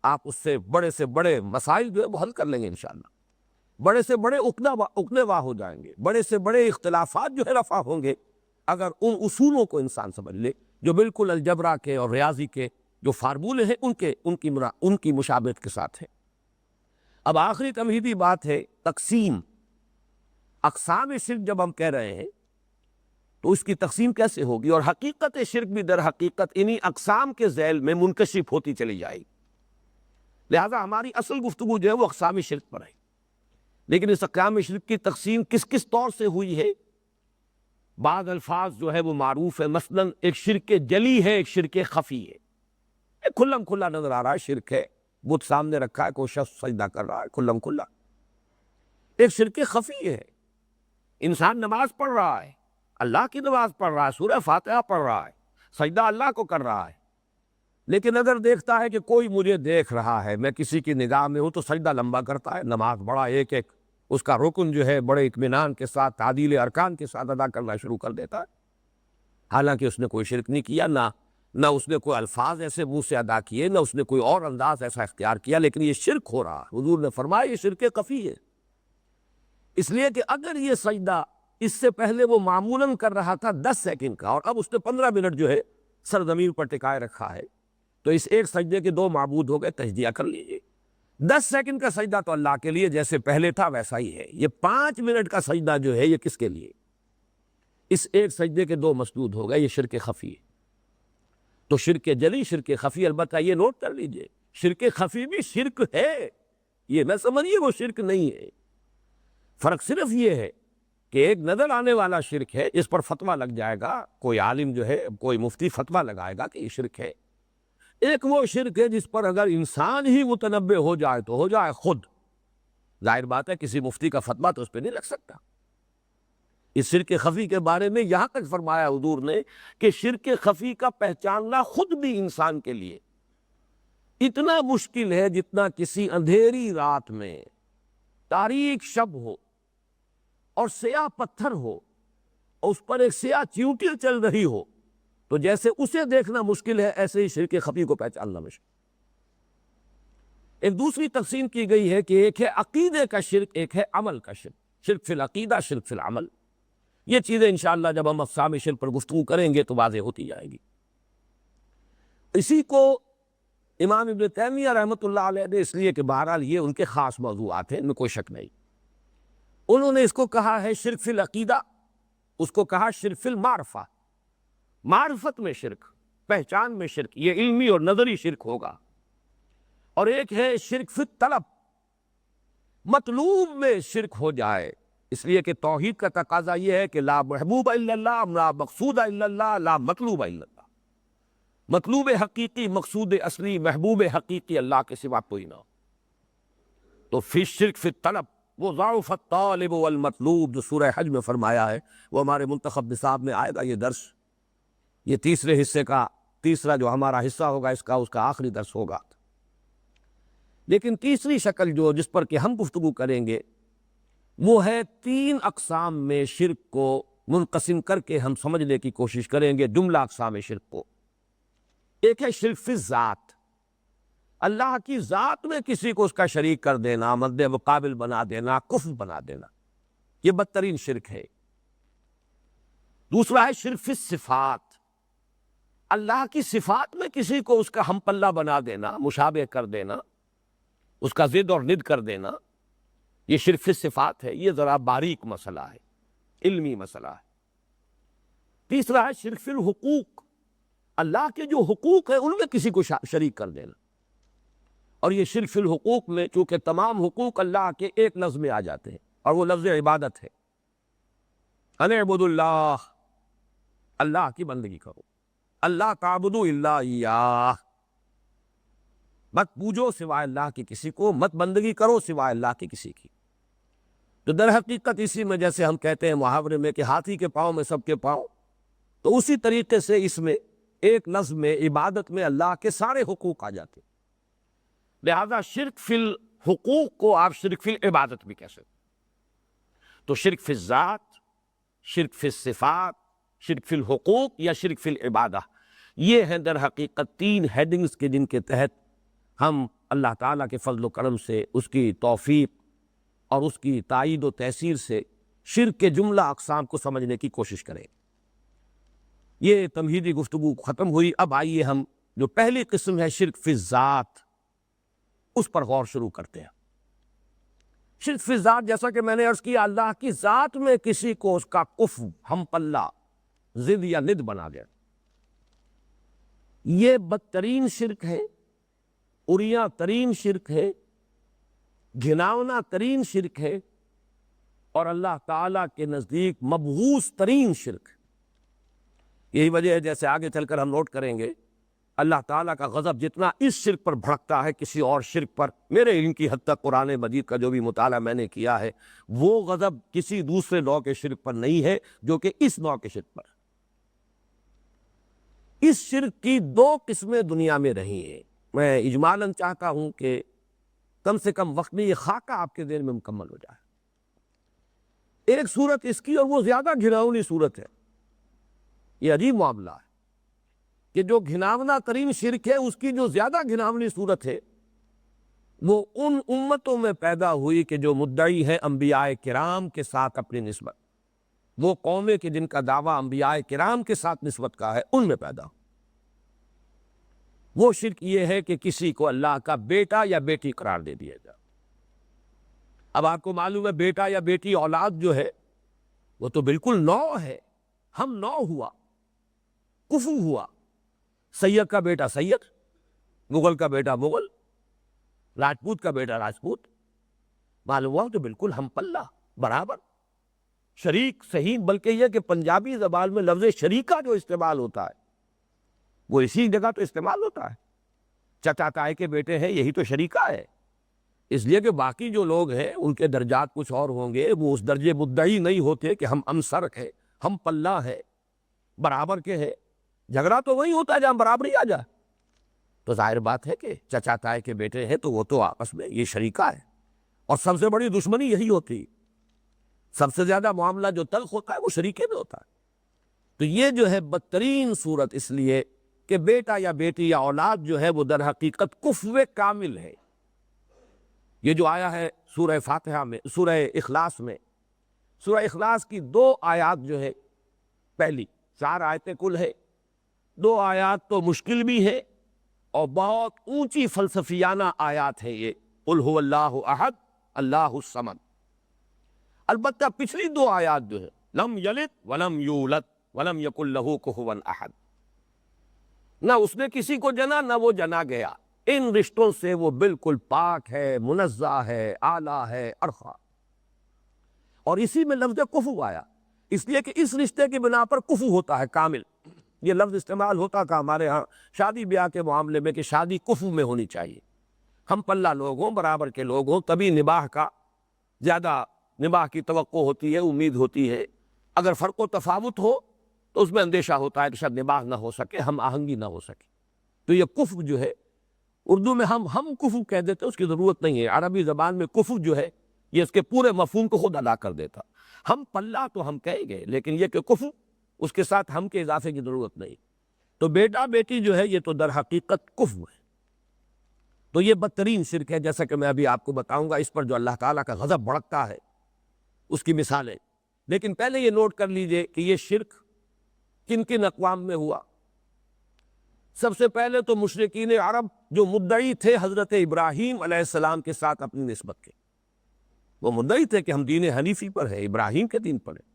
آپ اس سے بڑے مسائل جو ہے وہ حل کر لیں گے انشاءاللہ، بڑے سے بڑے اکنے واہ ہو جائیں گے، بڑے سے بڑے اختلافات جو ہے رفع ہوں گے اگر ان اصولوں کو انسان سمجھ لے جو بالکل الجبرا کے اور ریاضی کے جو فارمولے ہیں ان کی مشابہت کے ساتھ ہیں۔ اب آخری تمہیدی بات ہے تقسیم۔ اقسام شرک جب ہم کہہ رہے ہیں تو اس کی تقسیم کیسے ہوگی، اور حقیقت شرک بھی در حقیقت انہی اقسام کے ذیل میں منکشف ہوتی چلی جائے گی۔ لہذا ہماری اصل گفتگو جو ہے وہ اقسام شرک پر ہے، لیکن اس اقسام شرک کی تقسیم کس کس طور سے ہوئی ہے، بعض الفاظ جو ہے وہ معروف ہے، مثلا ایک شرک جلی ہے، ایک شرک خفی ہے۔ ایک کھلم کھلا نظر آ رہا ہے شرک ہے، بت سامنے رکھا ہے، کوئی شخص سجدہ کر رہا ہے کھلم کھلا۔ ایک شرک خفی ہے، انسان نماز پڑھ رہا ہے، اللہ کی نماز پڑھ رہا ہے، سورہ فاتحہ پڑھ رہا ہے، سجدہ اللہ کو کر رہا ہے، لیکن اگر دیکھتا ہے کہ کوئی مجھے دیکھ رہا ہے، میں کسی کی نگاہ میں ہوں، تو سجدہ لمبا کرتا ہے، نماز بڑا ایک ایک اس کا رکن جو ہے بڑے اطمینان کے ساتھ تعدیل ارکان کے ساتھ ادا کرنا شروع کر دیتا ہے، حالانکہ اس نے کوئی شرک نہیں کیا، نہ اس نے کوئی الفاظ ایسے منہ سے ادا کیے، نہ اس نے کوئی اور انداز ایسا اختیار کیا، لیکن یہ شرک ہو رہا ہے۔ حضور نے فرمایا یہ شرک خفی ہے، اس لیے کہ اگر یہ سجدہ اس سے پہلے وہ معمولاً کر رہا تھا 10 سیکنڈ کا، اور اب اس نے 15 منٹ جو ہے سرزمین پر ٹکائے رکھا ہے، تو اس ایک سجدے کے 2 معبود ہو گئے، تجزیہ کر لیجئے۔ 10 سیکنڈ کا سجدہ تو اللہ کے لیے جیسے پہلے تھا ویسا ہی ہے، یہ 5 منٹ کا سجدہ جو ہے یہ کس کے لیے؟ اس ایک سجدے کے 2 مسجود ہو گئے، یہ شرک خفی ہے۔ تو شرک جلی، شرک خفی، البتہ یہ نوٹ کر لیجئے شرک خفی بھی شرک ہے، یہ نہ سمجھیے وہ شرک نہیں ہے۔ فرق صرف یہ ہے کہ ایک نظر آنے والا شرک ہے، اس پر فتویٰ لگ جائے گا، کوئی عالم جو ہے کوئی مفتی فتویٰ لگائے گا کہ یہ شرک ہے۔ ایک وہ شرک ہے جس پر اگر انسان ہی متنبع ہو جائے تو ہو جائے خود، ظاہر بات ہے کسی مفتی کا فتویٰ تو اس پہ نہیں لگ سکتا۔ اس شرک خفی کے بارے میں یہاں تک فرمایا حضور نے کہ شرک خفی کا پہچاننا خود بھی انسان کے لیے اتنا مشکل ہے جتنا کسی اندھیری رات میں تاریک شب ہو اور سیاہ پتھر ہو اور اس پر ایک سیاہ چیونٹی چل رہی ہو، تو جیسے اسے دیکھنا مشکل ہے ایسے ہی شرک خفی کو پہچاننا مشکل۔ ایک دوسری تقسیم کی گئی ہے کہ ایک ہے عقیدے کا شرک، ایک ہے عمل کا شرک، شرک فی العقیدہ، شرک فی العمل۔ یہ چیزیں انشاءاللہ جب ہم اقسام شرک پر گفتگو کریں گے تو واضح ہوتی جائے گی۔ اسی کو امام ابن تیمیہ رحمۃ اللہ علیہ نے، اس لیے کہ بہرحال یہ ان کے خاص موضوعات ہیں، ان میں کوئی شک نہیں، انہوں نے اس کو کہا ہے شرک فی العقیدہ، اس کو کہا شرک فی المعرفہ، معرفت میں شرک، پہچان میں شرک، یہ علمی اور نظری شرک ہوگا۔ اور ایک ہے شرک فی الطلب، مطلوب میں شرک ہو جائے، اس لیے کہ توحید کا تقاضا یہ ہے کہ لا محبوب الا اللہ، لا مقصود الا اللہ، لا مطلوب الا اللہ۔ مطلوب حقیقی، مقصود اصلی، محبوب حقیقی اللہ کے سوا کوئی نہ ہو، تو فی الشرک فی الطلب وہ ضعف الطالب والمطلوب جو سورہ حج میں فرمایا ہے، وہ ہمارے منتخب نصاب میں آئے گا یہ درس، یہ تیسرے حصے کا تیسرا جو ہمارا حصہ ہوگا اس کا آخری درس ہوگا۔ لیکن تیسری شکل جس پر کہ ہم گفتگو کریں گے وہ ہے 3 اقسام میں شرک کو منقسم کر کے ہم سمجھنے کی کوشش کریں گے، جملہ اقسام شرک کو۔ ایک ہے شرک فی الذات، اللہ کی ذات میں کسی کو اس کا شریک کر دینا، مد مقابل بنا دینا، کفر بنا دینا، یہ بدترین شرک ہے۔ دوسرا ہے شرک فی الصفات، اللہ کی صفات میں کسی کو اس کا ہم پلہ بنا دینا، مشابہ کر دینا، اس کا ضد اور ند کر دینا، یہ شرک فی الصفات ہے، یہ ذرا باریک مسئلہ ہے، علمی مسئلہ ہے۔ تیسرا ہے شرک فی الحقوق، اللہ کے جو حقوق ہیں ان میں کسی کو شریک کر دینا، اور یہ شرک فی الحقوق میں چونکہ تمام حقوق اللہ کے ایک لفظ میں آ جاتے ہیں اور وہ لفظ عبادت ہے، ان اعبدوا اللہ، اللہ کی بندگی کرو، اللہ تعبدوا الا ایاہ، مت پوجو سوائے اللہ کی کسی کو، مت بندگی کرو سوائے اللہ کی کسی کی۔ تو در حقیقت اسی میں جیسے ہم کہتے ہیں محاورے میں کہ ہاتھی کے پاؤں میں سب کے پاؤں، تو اسی طریقے سے اس میں ایک لفظ میں عبادت میں اللہ کے سارے حقوق آ جاتے ہیں، لہذا شرک فی الحقوق کو آپ شرک فی العبادت بھی کہہ سکتے۔ تو شرک فی الذات، شرک فی الصفات، شرک فی الحقوق یا شرک فی العبادہ، یہ ہیں در حقیقت 3 ہیڈنگز کے جن کے تحت ہم اللہ تعالیٰ کے فضل و کرم سے، اس کی توفیق اور اس کی تائید و تیسیر سے شرک کے جملہ اقسام کو سمجھنے کی کوشش کریں۔ یہ تمہیدی گفتگو ختم ہوئی، اب آئیے ہم جو پہلی قسم ہے شرک فی الذات اس پر غور شروع کرتے ہیں۔ شرک فی الذات جیسا کہ میں نے عرض کیا، اللہ کی ذات میں کسی کو اس کا کفو، ہم پلہ، ضد یا ند بنا دیا، یہ بدترین شرک ہے، اریاں ترین شرک ہے، گھناؤنا ترین شرک ہے، اور اللہ تعالیٰ کے نزدیک مبغوض ترین شرک ہے۔ یہی وجہ ہے جیسے آگے چل کر ہم نوٹ کریں گے، اللہ تعالیٰ کا غضب جتنا اس شرک پر بھڑکتا ہے کسی اور شرک پر، میرے علم کی حد تک قرآن مجید کا جو بھی مطالعہ میں نے کیا ہے، وہ غضب کسی دوسرے نوع کے شرک پر نہیں ہے جو کہ اس نوع کے شرک پر۔ اس شرک کی 2 قسمیں دنیا میں رہی ہیں، میں اجمالاً چاہتا ہوں کہ کم سے کم وقت میں یہ خاکہ آپ کے ذہن میں مکمل ہو جائے۔ ایک صورت اس کی، اور وہ زیادہ گھناؤنی صورت ہے، یہ عجیب معاملہ ہے کہ جو گھناونا ترین شرک ہے اس کی جو زیادہ گھناونی صورت ہے وہ ان امتوں میں پیدا ہوئی کہ جو مدعی ہے انبیاء کرام کے ساتھ اپنی نسبت، وہ قومیں کہ جن کا دعویٰ انبیاء کرام کے ساتھ نسبت کا ہے، ان میں پیدا ہو۔ وہ شرک یہ ہے کہ کسی کو اللہ کا بیٹا یا بیٹی قرار دے دیا جائے۔ اب آپ کو معلوم ہے بیٹا یا بیٹی اولاد جو ہے وہ تو بالکل نوع ہے، ہم نوع ہوا، کفو ہوا، سید کا بیٹا سید، مغل کا بیٹا مغل، راجپوت کا بیٹا راجپوت، معلوم ہوا تو بالکل ہم پلہ برابر، شریک صحیح، بلکہ یہ کہ پنجابی زبان میں لفظ شریکہ جو استعمال ہوتا ہے وہ اسی جگہ تو استعمال ہوتا ہے، چچا تائی کے بیٹے ہیں یہی تو شریکہ ہے، اس لیے کہ باقی جو لوگ ہیں ان کے درجات کچھ اور ہوں گے، وہ اس درجے مدعی نہیں ہوتے کہ ہم امسر ہے، ہم پلہ ہے، برابر کے ہے۔ جھگڑا تو وہی ہوتا ہے جہاں برابری آ جائے، تو ظاہر بات ہے کہ چچا تائی کے بیٹے ہیں تو وہ تو آپس میں یہ شریکہ ہے، اور سب سے بڑی دشمنی یہی ہوتی، سب سے زیادہ معاملہ جو تلخ ہوتا ہے وہ شریکے میں ہوتا ہے۔ تو یہ جو ہے بدترین صورت اس لیے کہ بیٹا یا بیٹی یا اولاد جو ہے وہ در حقیقت کفر کامل ہے۔ یہ جو آیا ہے سورہ فاتحہ میں، سورہ اخلاص میں، سورہ اخلاص کی 2 آیات جو ہے، پہلی 4 آیتیں کل ہے، 2 آیات تو مشکل بھی ہے اور بہت اونچی فلسفیانہ آیات ہیں یہ، قل هو اللہ احد اللہ الصمد۔ البتہ پچھلی 2 آیات جو ہے، لم یلد ولم یولد ولم یکن لہ کفوا احد، نہ اس نے کسی کو جنا نہ وہ جنا گیا، ان رشتوں سے وہ بالکل پاک ہے، منزہ ہے، اعلیٰ ہے، ارفع۔ اور اسی میں لفظ کفو آیا، اس لیے کہ اس رشتے کی بنا پر کفو ہوتا ہے کامل، یہ لفظ استعمال ہوتا تھا ہمارے ہاں شادی بیاہ کے معاملے میں کہ شادی کفو میں ہونی چاہیے، ہم پلہ لوگ ہوں، برابر کے لوگ ہوں، تبھی نباہ کا زیادہ نباہ کی توقع ہوتی ہے، امید ہوتی ہے۔ اگر فرق و تفاوت ہو تو اس میں اندیشہ ہوتا ہے کہ شاید نباہ نہ ہو سکے، ہم آہنگی نہ ہو سکے۔ تو یہ کفو جو ہے اردو میں ہم کفو کہہ دیتے، اس کی ضرورت نہیں ہے۔ عربی زبان میں کفو جو ہے یہ اس کے پورے مفہوم کو خود ادا کر دیتا۔ ہم پلہ تو ہم کہیں گے، لیکن یہ کہ کفو، اس کے ساتھ ہم کے اضافے کی ضرورت نہیں۔ تو بیٹا بیٹی جو ہے یہ تو در حقیقت کفو ہے۔ تو یہ بدترین شرک ہے، جیسا کہ میں ابھی آپ کو بتاؤں گا، اس پر جو اللہ تعالیٰ کا غضب بھڑکتا ہے اس کی مثالیں۔ لیکن پہلے یہ نوٹ کر لیجئے کہ یہ شرک کن کن اقوام میں ہوا۔ سب سے پہلے تو مشرکین عرب جو مدعی تھے حضرت ابراہیم علیہ السلام کے ساتھ اپنی نسبت کے، وہ مدعی تھے کہ ہم دین حنیفی پر ہیں، ابراہیم کے دین پر ہیں،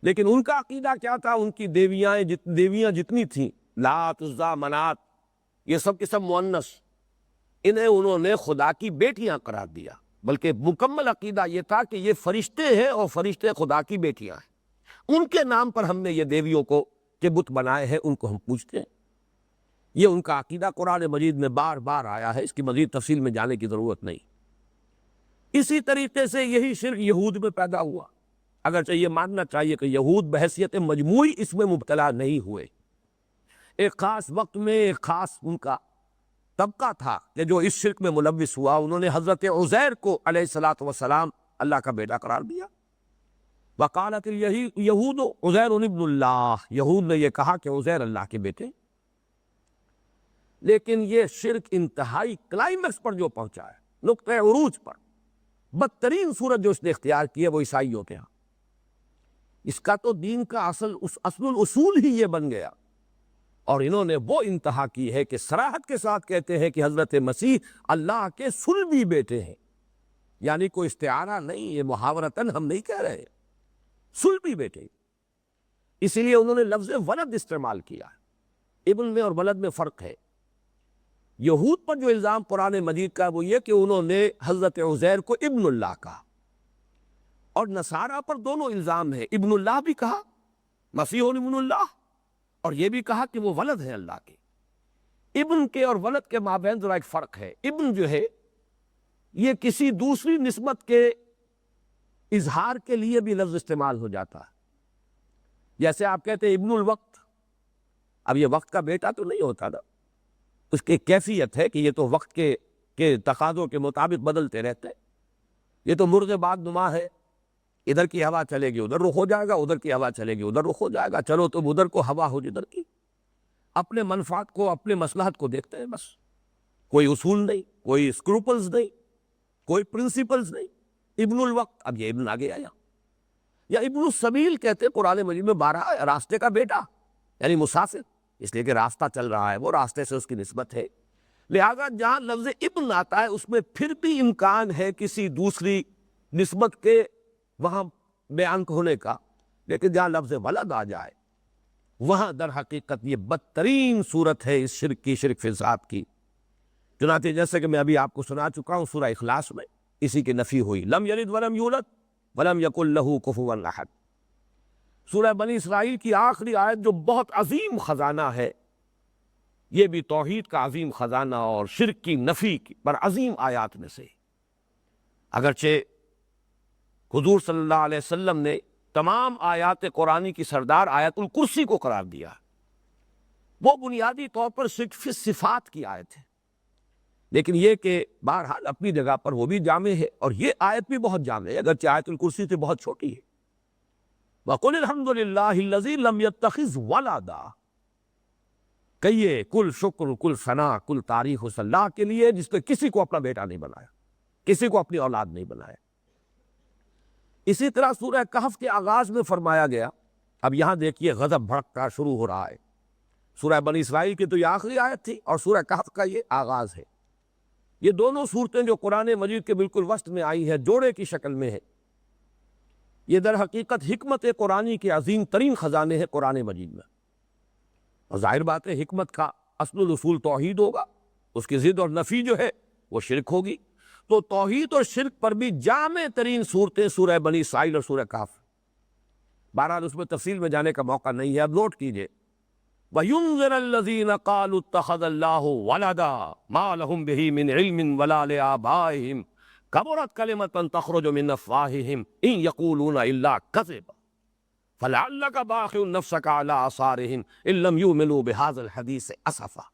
لیکن ان کا عقیدہ کیا تھا؟ ان کی دیویاں جتنی تھیں، لات، عزیٰ، منات، یہ سب کے سب مؤنث، انہیں انہوں نے خدا کی بیٹیاں قرار دیا، بلکہ مکمل عقیدہ یہ تھا کہ یہ فرشتے ہیں اور فرشتے خدا کی بیٹیاں ہیں، ان کے نام پر ہم نے یہ دیویوں کو کہ بت بنائے ہیں، ان کو ہم پوجتے ہیں۔ یہ ان کا عقیدہ قرآن مجید میں بار بار آیا ہے، اس کی مزید تفصیل میں جانے کی ضرورت نہیں۔ اسی طریقے سے یہی شرک یہود میں پیدا ہوا، اگرچہ یہ ماننا چاہیے کہ یہود بحیثیت مجموعی اس میں مبتلا نہیں ہوئے، ایک خاص وقت میں ایک خاص ان کا طبقہ تھا کہ جو اس شرک میں ملوث ہوا، انہوں نے حضرت عزیر کو علیہ الصلاۃ والسلام اللہ کا بیٹا قرار دیا۔ وقالت یہود عزیر ابن اللہ، یہود نے یہ کہا کہ عزیر اللہ کے بیٹے۔ لیکن یہ شرک انتہائی کلائمیکس پر جو پہنچا ہے، نقطۂ عروج پر، بدترین صورت جو اس نے اختیار کی ہے وہ عیسائیوں کے ہاں۔ اس کا تو دین کا اصل الاصول ہی یہ بن گیا، اور انہوں نے وہ انتہا کی ہے کہ صراحت کے ساتھ کہتے ہیں کہ حضرت مسیح اللہ کے صلبی بیٹے ہیں، یعنی کوئی استعارہ نہیں، یہ محاورتاً ہم نہیں کہہ رہے، صلبی بیٹے۔ اسی لیے انہوں نے لفظ ولد استعمال کیا ہے۔ ابن میں اور ولد میں فرق ہے۔ یہود پر جو الزام قرآن مجید کا وہ یہ کہ انہوں نے حضرت عزیر کو ابن اللہ کہا، اور نصارہ پر دونوں الزام ہے، ابن اللہ بھی کہا، مسیح ابن اللہ، اور یہ بھی کہا کہ وہ ولد ہے اللہ کے۔ ابن کے اور ولد کے مابین ذرا ایک فرق ہے۔ ابن جو ہے یہ کسی دوسری نسبت کے اظہار کے لیے بھی لفظ استعمال ہو جاتا ہے، جیسے آپ کہتے ہیں ابن الوقت، اب یہ وقت کا بیٹا تو نہیں ہوتا نا، اس کی کیفیت ہے کہ یہ تو وقت کے تقاضوں کے مطابق بدلتے رہتے، یہ تو مرغ بعد نما ہے، ادھر کی ہوا چلے گی ادھر رخ ہو جائے گا، ادھر کی ہوا چلے گی ادھر رخ ہو جائے گا، چلو تم ادھر کو ہوا ہو جدھر کی، اپنے منفعت کو اپنے مصلحت کو دیکھتے ہیں بس، کوئی اصول نہیں، کوئی اسکروپلز نہیں، کوئی پرنسپلز نہیں۔ ابن الوقت، اب یہ ابن آگے آیا، یا ابن السبیل کہتے ہیں قرآن مجید میں 12، راستے کا بیٹا، یعنی مسافر، اس لیے کہ راستہ چل رہا ہے، وہ راستے سے اس کی نسبت ہے۔ لہذا جہاں لفظ ابن آتا ہے اس میں پھر بھی امکان ہے کسی دوسری نسبت کے وہاں بیان ہونے کا، لیکن جہاں لفظ ولد آ جائے وہاں در حقیقت یہ بدترین صورت ہے اس شرک کی، شرک فی ذات کی۔ چنانچہ جیسے کہ میں ابھی آپ کو سنا چکا ہوں سورہ اخلاص میں اسی کی نفی ہوئی، لم یلد ولم یولد ولم یکن لہ کفوا احد۔ سورہ بنی اسرائیل کی آخری آیت جو بہت عظیم خزانہ ہے، یہ بھی توحید کا عظیم خزانہ اور شرک کی نفی پر عظیم آیات میں سے۔ اگرچہ حضور صلی اللہ علیہ وسلم نے تمام آیات قرآنی کی سردار آیت الکرسی کو قرار دیا، وہ بنیادی طور پر شرک فی صفات کی آیت ہے، لیکن یہ کہ بہرحال اپنی جگہ پر وہ بھی جامع ہے، اور یہ آیت بھی بہت جامع ہے، اگرچہ آیت الکرسی سے بہت چھوٹی ہے۔ وَقُلِ الْحَمْدُ لِلَّهِ الَّذِي لَمْ يَتَّخِذْ وَلَدًا، کہیے کل شکر، کل ثنا، کل تعریف اس اللہ کے لیے جس نے کسی کو اپنا بیٹا نہیں بنایا، کسی کو اپنی اولاد نہیں بنایا۔ اسی طرح سورہ کہف کے آغاز میں فرمایا گیا، اب یہاں دیکھیے غضب بھڑکتا شروع ہو رہا ہے۔ سورہ بنی اسرائیل کی تو یہ آخری آیت تھی، اور سورہ کہف کا یہ آغاز ہے۔ یہ دونوں صورتیں جو قرآن مجید کے بالکل وسط میں آئی ہے، جوڑے کی شکل میں ہے، یہ در حقیقت حکمت قرآنی کے عظیم ترین خزانے ہیں قرآن مجید میں۔ اور ظاہر بات ہے حکمت کا اصل الاصول توحید ہوگا، اس کی ضد اور نفی جو ہے وہ شرک ہوگی، تو توحید اور شرک پر بھی جامع ترین صورتیں سورہ بنی اسرائیل اور سورہ کہف۔ بہرحال اس میں تفصیل میں جانے کا موقع نہیں ہے، اب نوٹ کیجئے وَيُنذِرَ الَّذِينَ قَالُوا اتَّخَذَ اللَّهُ وَلَدًا مَا لَهُم بِهِ مِنْ عِلْمٍ وَلَا لِآبَائِهِمْ كَبُرَتْ كَلِمَةً تَخْرُجُ مِنْ أَفْوَاهِهِمْ إِنْ يَقُولُونَ إِلَّا كَذِبًا فَلَعَلَّكَ بَاخِعٌ نَفْسَكَ عَلَىٰ آثَارِهِمْ إِن لَّمْ يُؤْمِنُوا بِهَٰذَا الْحَدِيثِ أَسَفًا۔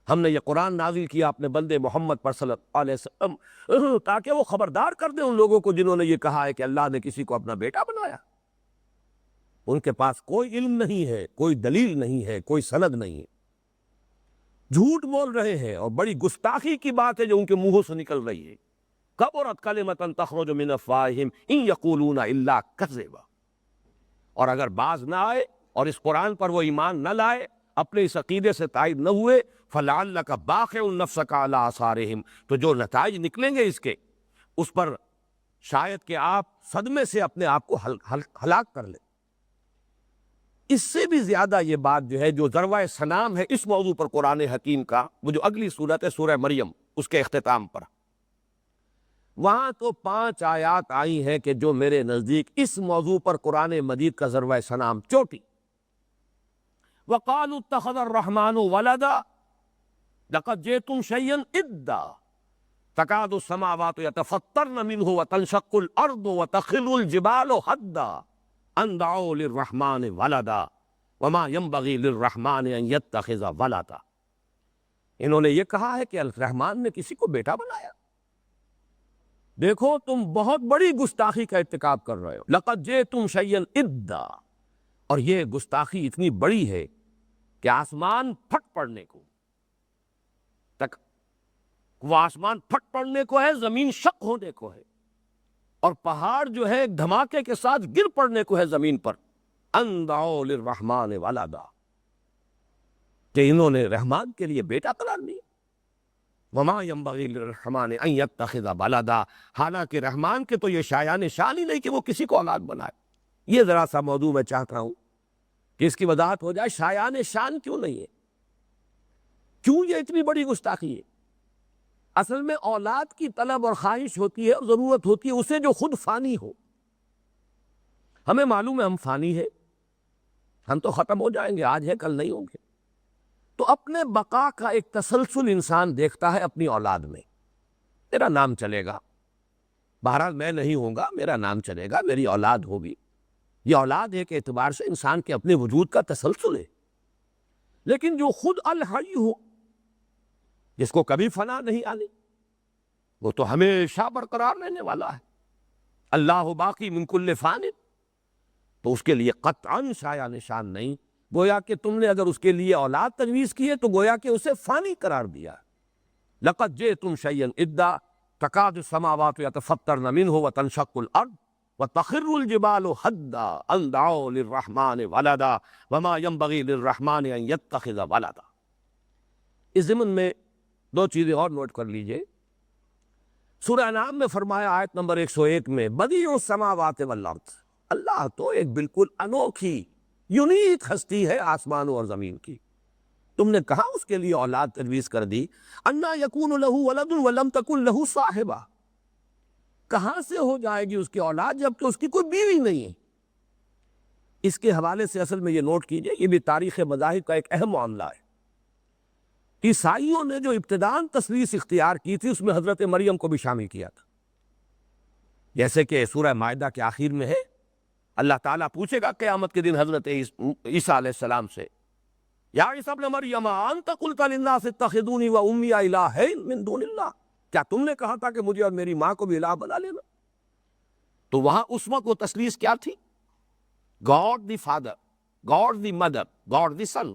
ہم نے یہ قرآن نازل کیا اپنے بندے محمد پر صلی اللہ علیہ وسلم تاکہ وہ خبردار کر دیں ان لوگوں کو جنہوں نے یہ کہا ہے کہ اللہ نے کسی کو اپنا بیٹا بنایا۔ ان کے پاس کوئی علم نہیں ہے، کوئی دلیل نہیں ہے، کوئی سند نہیں ہے، جھوٹ بول رہے ہیں، اور بڑی گستاخی کی بات ہے جو ان کے منہوں سے نکل رہی ہے۔ کبرت کلمۃ تخرج من افواہہم ان یقولون الا کذبا۔ اور اگر باز نہ آئے اور اس قرآن پر وہ ایمان نہ لائے، اپنے اس عقیدے سے تائید نہ ہوئے، فلعلک باخع نفسک علی آثارہم، تو جو نتائج نکلیں گے اس کے، اس پر شاید کہ آپ صدمے سے اپنے آپ کو ہلاک کر لیں۔ اس سے بھی زیادہ یہ بات جو ہے، جو ذروۂ سنام ہے اس موضوع پر قرآن حکیم کا، وہ جو اگلی صورت ہے سورہ مریم، اس کے اختتام پر، وہاں تو 5 آیات آئی ہیں کہ جو میرے نزدیک اس موضوع پر قرآن مجید کا ذروۂ سنام چوٹی۔ وَقَالُوا اتَّخَذَ الرَّحْمَنُ وَلَدًا لَقَدْ جِئْتُمْ شَيْئًا إِدًّا تَكَادُ السَّمَاوَاتُ يَتَفَطَّرْنَ مِنْهُ وَتَنشَقُّ الْأَرْضُ وَتَخِرُّ الْجِبَالُ هَدًّا أَن دَعَوْا لِلرَّحْمَنِ وَلَدًا وَمَا يَنبَغِي لِلرَّحْمَنِ أَن يَتَّخِذَ وَلَدًا۔ انہوں نے یہ کہا ہے کہ الرحمن نے کسی کو بیٹا بنایا۔ دیکھو تم بہت بڑی گستاخی کا ارتکاب کر رہے ہو۔ لَقَدْ جِئْتُمْ شَيْئًا إِدًّا، اور یہ گستاخی اتنی بڑی ہے کہ آسمان پھٹ پڑنے کو تک، وہ آسمان پھٹ پڑنے کو ہے، زمین شق ہونے کو ہے، اور پہاڑ جو ہے دھماکے کے ساتھ گر پڑنے کو ہے زمین پر۔ ان دعوا للرحمن ولدا، کہ انہوں نے رحمان کے لیے بیٹا قرار دیا۔ وما ينبغي للرحمن ان يتخذ ولدا، حالانکہ رحمان کے تو یہ شایان شان ہی نہیں کہ وہ کسی کو اولاد بنائے۔ یہ ذرا سا موضوع میں چاہتا ہوں کہ اس کی وضاحت ہو جائے، شایان شان کیوں نہیں ہے، کیوں یہ اتنی بڑی گستاخی ہے؟ اصل میں اولاد کی طلب اور خواہش ہوتی ہے اور ضرورت ہوتی ہے اسے جو خود فانی ہو۔ ہمیں معلوم ہے ہم فانی ہے، ہم تو ختم ہو جائیں گے، آج ہے کل نہیں ہوں گے، تو اپنے بقا کا ایک تسلسل انسان دیکھتا ہے اپنی اولاد میں۔ میرا نام چلے گا، بہرحال میں نہیں ہوں گا، میرا نام چلے گا، میری اولاد ہوگی۔ یہ اولاد ایک اعتبار سے انسان کے اپنے وجود کا تسلسل ہے، لیکن جو خود الحی ہو، جس کو کبھی فنا نہیں آنی، وہ تو ہمیشہ برقرار رہنے والا ہے۔ اللہ باقی من کل فان، تو اس کے لیے قطعاً شایان شان نہیں۔ گویا کہ تم نے اگر اس کے لیے اولاد تجویز کی ہے تو گویا کہ اسے فانی قرار دیا۔ لقد جئتم شیئا ادا تکاد السماوات یتفطرن منہ وتنشق الارض وتخر الجبال حدا ان دعوا للرحمن ولدا وما ينبغي للرحمن ان يتخذ ولدا۔ اس ضمن میں 2 چیزیں اور نوٹ کر لیجئے۔ سورہ انعام میں فرمایا آیت نمبر 101 میں، بدیع السماوات والارض، اللہ تو ایک بالکل انوکھی یونیک ہستی ہے آسمانوں اور زمین کی، تم نے کہاں اس کے لیے اولاد تجویز کر دی؟ انا یکون لہ ولد ولم تکن لہ صاحبہ، کہاں سے ہو جائے گی اس کی اولاد جبکہ اس کی کوئی بیوی نہیں ہے؟ اس کے حوالے سے اصل میں یہ نوٹ کیجئے، یہ بھی تاریخ مذاہب کا ایک اہم معاملہ ہے۔ عیسائیوں نے جو ابتداً تثلیث اختیار کی تھی اس میں حضرت مریم کو بھی شامل کیا تھا، جیسے کہ سورہ مائدہ کے آخر میں ہے، اللہ تعالیٰ پوچھے گا قیامت کے دن حضرت عیسیٰ علیہ السلام سے، یا عیسیٰ ابن مریم انت قلت للناس اتخذونی و امی الہین من دون اللہ، کیا تم نے کہا تھا کہ مجھے اور میری ماں کو بھی الہ بنا لینا؟ تو وہاں اس وقت وہ تثلیث کیا تھی؟ God the father, God the mother, God the Son.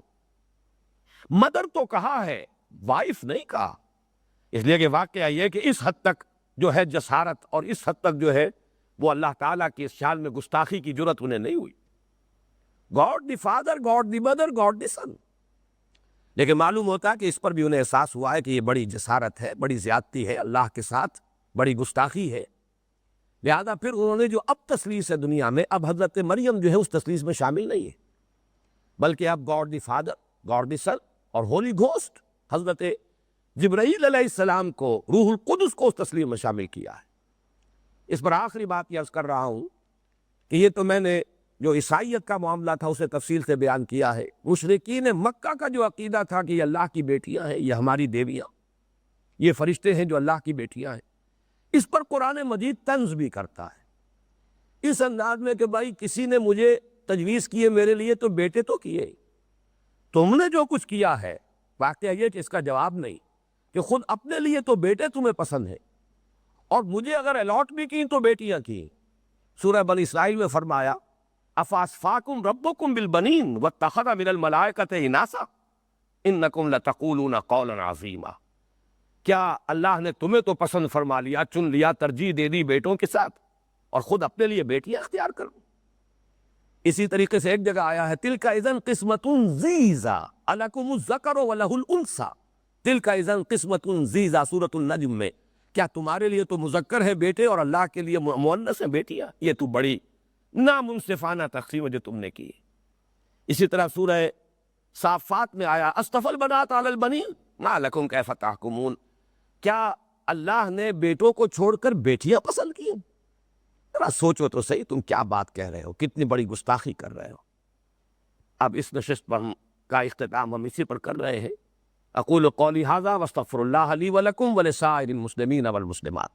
Mother تو کہا ہے، وائف نہیں کہا، اس لیے کہ واقعہ یہ کہ اس حد تک جو ہے جسارت اور اس حد تک جو ہے وہ اللہ تعالیٰ کی اس شان میں گستاخی کی جرت انہیں نہیں ہوئی۔ God the father, God the mother, God the son. لیکن معلوم ہوتا ہے کہ اس پر بھی انہیں احساس ہوا ہے کہ یہ بڑی جسارت ہے، بڑی زیادتی ہے اللہ کے ساتھ، بڑی گستاخی ہے، لہذا پھر انہوں نے جو اب تثلیث ہے دنیا میں، اب حضرت مریم جو ہے اس تثلیث میں شامل نہیں ہے، بلکہ اب God the father, God the سن اور ہولی گھوسٹ، حضرت جبرائیل علیہ السلام کو، روح القدس کو اس تثلیث میں شامل کیا ہے۔ اس پر آخری بات یہ عرض کر رہا ہوں کہ یہ تو میں نے جو عیسائیت کا معاملہ تھا اسے تفصیل سے بیان کیا ہے. مشرکین مکہ کا جو عقیدہ تھا کہ یہ اللہ کی بیٹیاں ہیں، یہ ہماری دیویاں، یہ فرشتے ہیں جو اللہ کی بیٹیاں ہیں، اس پر قرآن مجید طنز بھی کرتا ہے اس انداز میں کہ بھائی کسی نے مجھے تجویز کیے میرے لیے تو بیٹے تو کیے، تم نے جو کچھ کیا ہے واقعہ یہ کہ اس کا جواب نہیں، کہ خود اپنے لیے تو بیٹے تمہیں پسند ہیں اور مجھے اگر الاٹ بھی کی تو بیٹیاں کی. سورہ بنی اسرائیل میں فرمایا افاصفاکم ربکم بالبنین واتخذ من الملائکۃ اناسا انکم لتقولون قولا عظیما. کیا اللہ نے تمہیں تو پسند فرما لیا، چن لیا، ترجیح دے دی بیٹوں کے ساتھ، اور خود اپنے لیے بیٹیاں اختیار کرو. اسی طریقے سے ایک جگہ آیا ہے تلک اذن قسمۃ ضیزی الکم الذکر ولہ الانثی. تلک اذن قسمۃ ضیزی سورۃ النجم میں، کیا تمہارے لیے تو مذکر ہے بیٹے اور اللہ کے لیے مؤنث ہے بیٹیاں؟ یہ تو بڑی نامنصفانہ تقسیم جو تم نے کی. اسی طرح سورہ صافات میں آیا اصطفى البنات علی البنین ما لکم کیف تحکمون. کیا اللہ نے بیٹوں کو چھوڑ کر بیٹیاں پسند کی؟ ذرا سوچو تو صحیح، تم کیا بات کہہ رہے ہو، کتنی بڑی گستاخی کر رہے ہو. اب اس نشست پر کا اختتام ہم اسی پر کر رہے ہیں. اقول قولی ھذا واستغفر اللہ لی ولکم ولسائر المسلمین والمسلمات.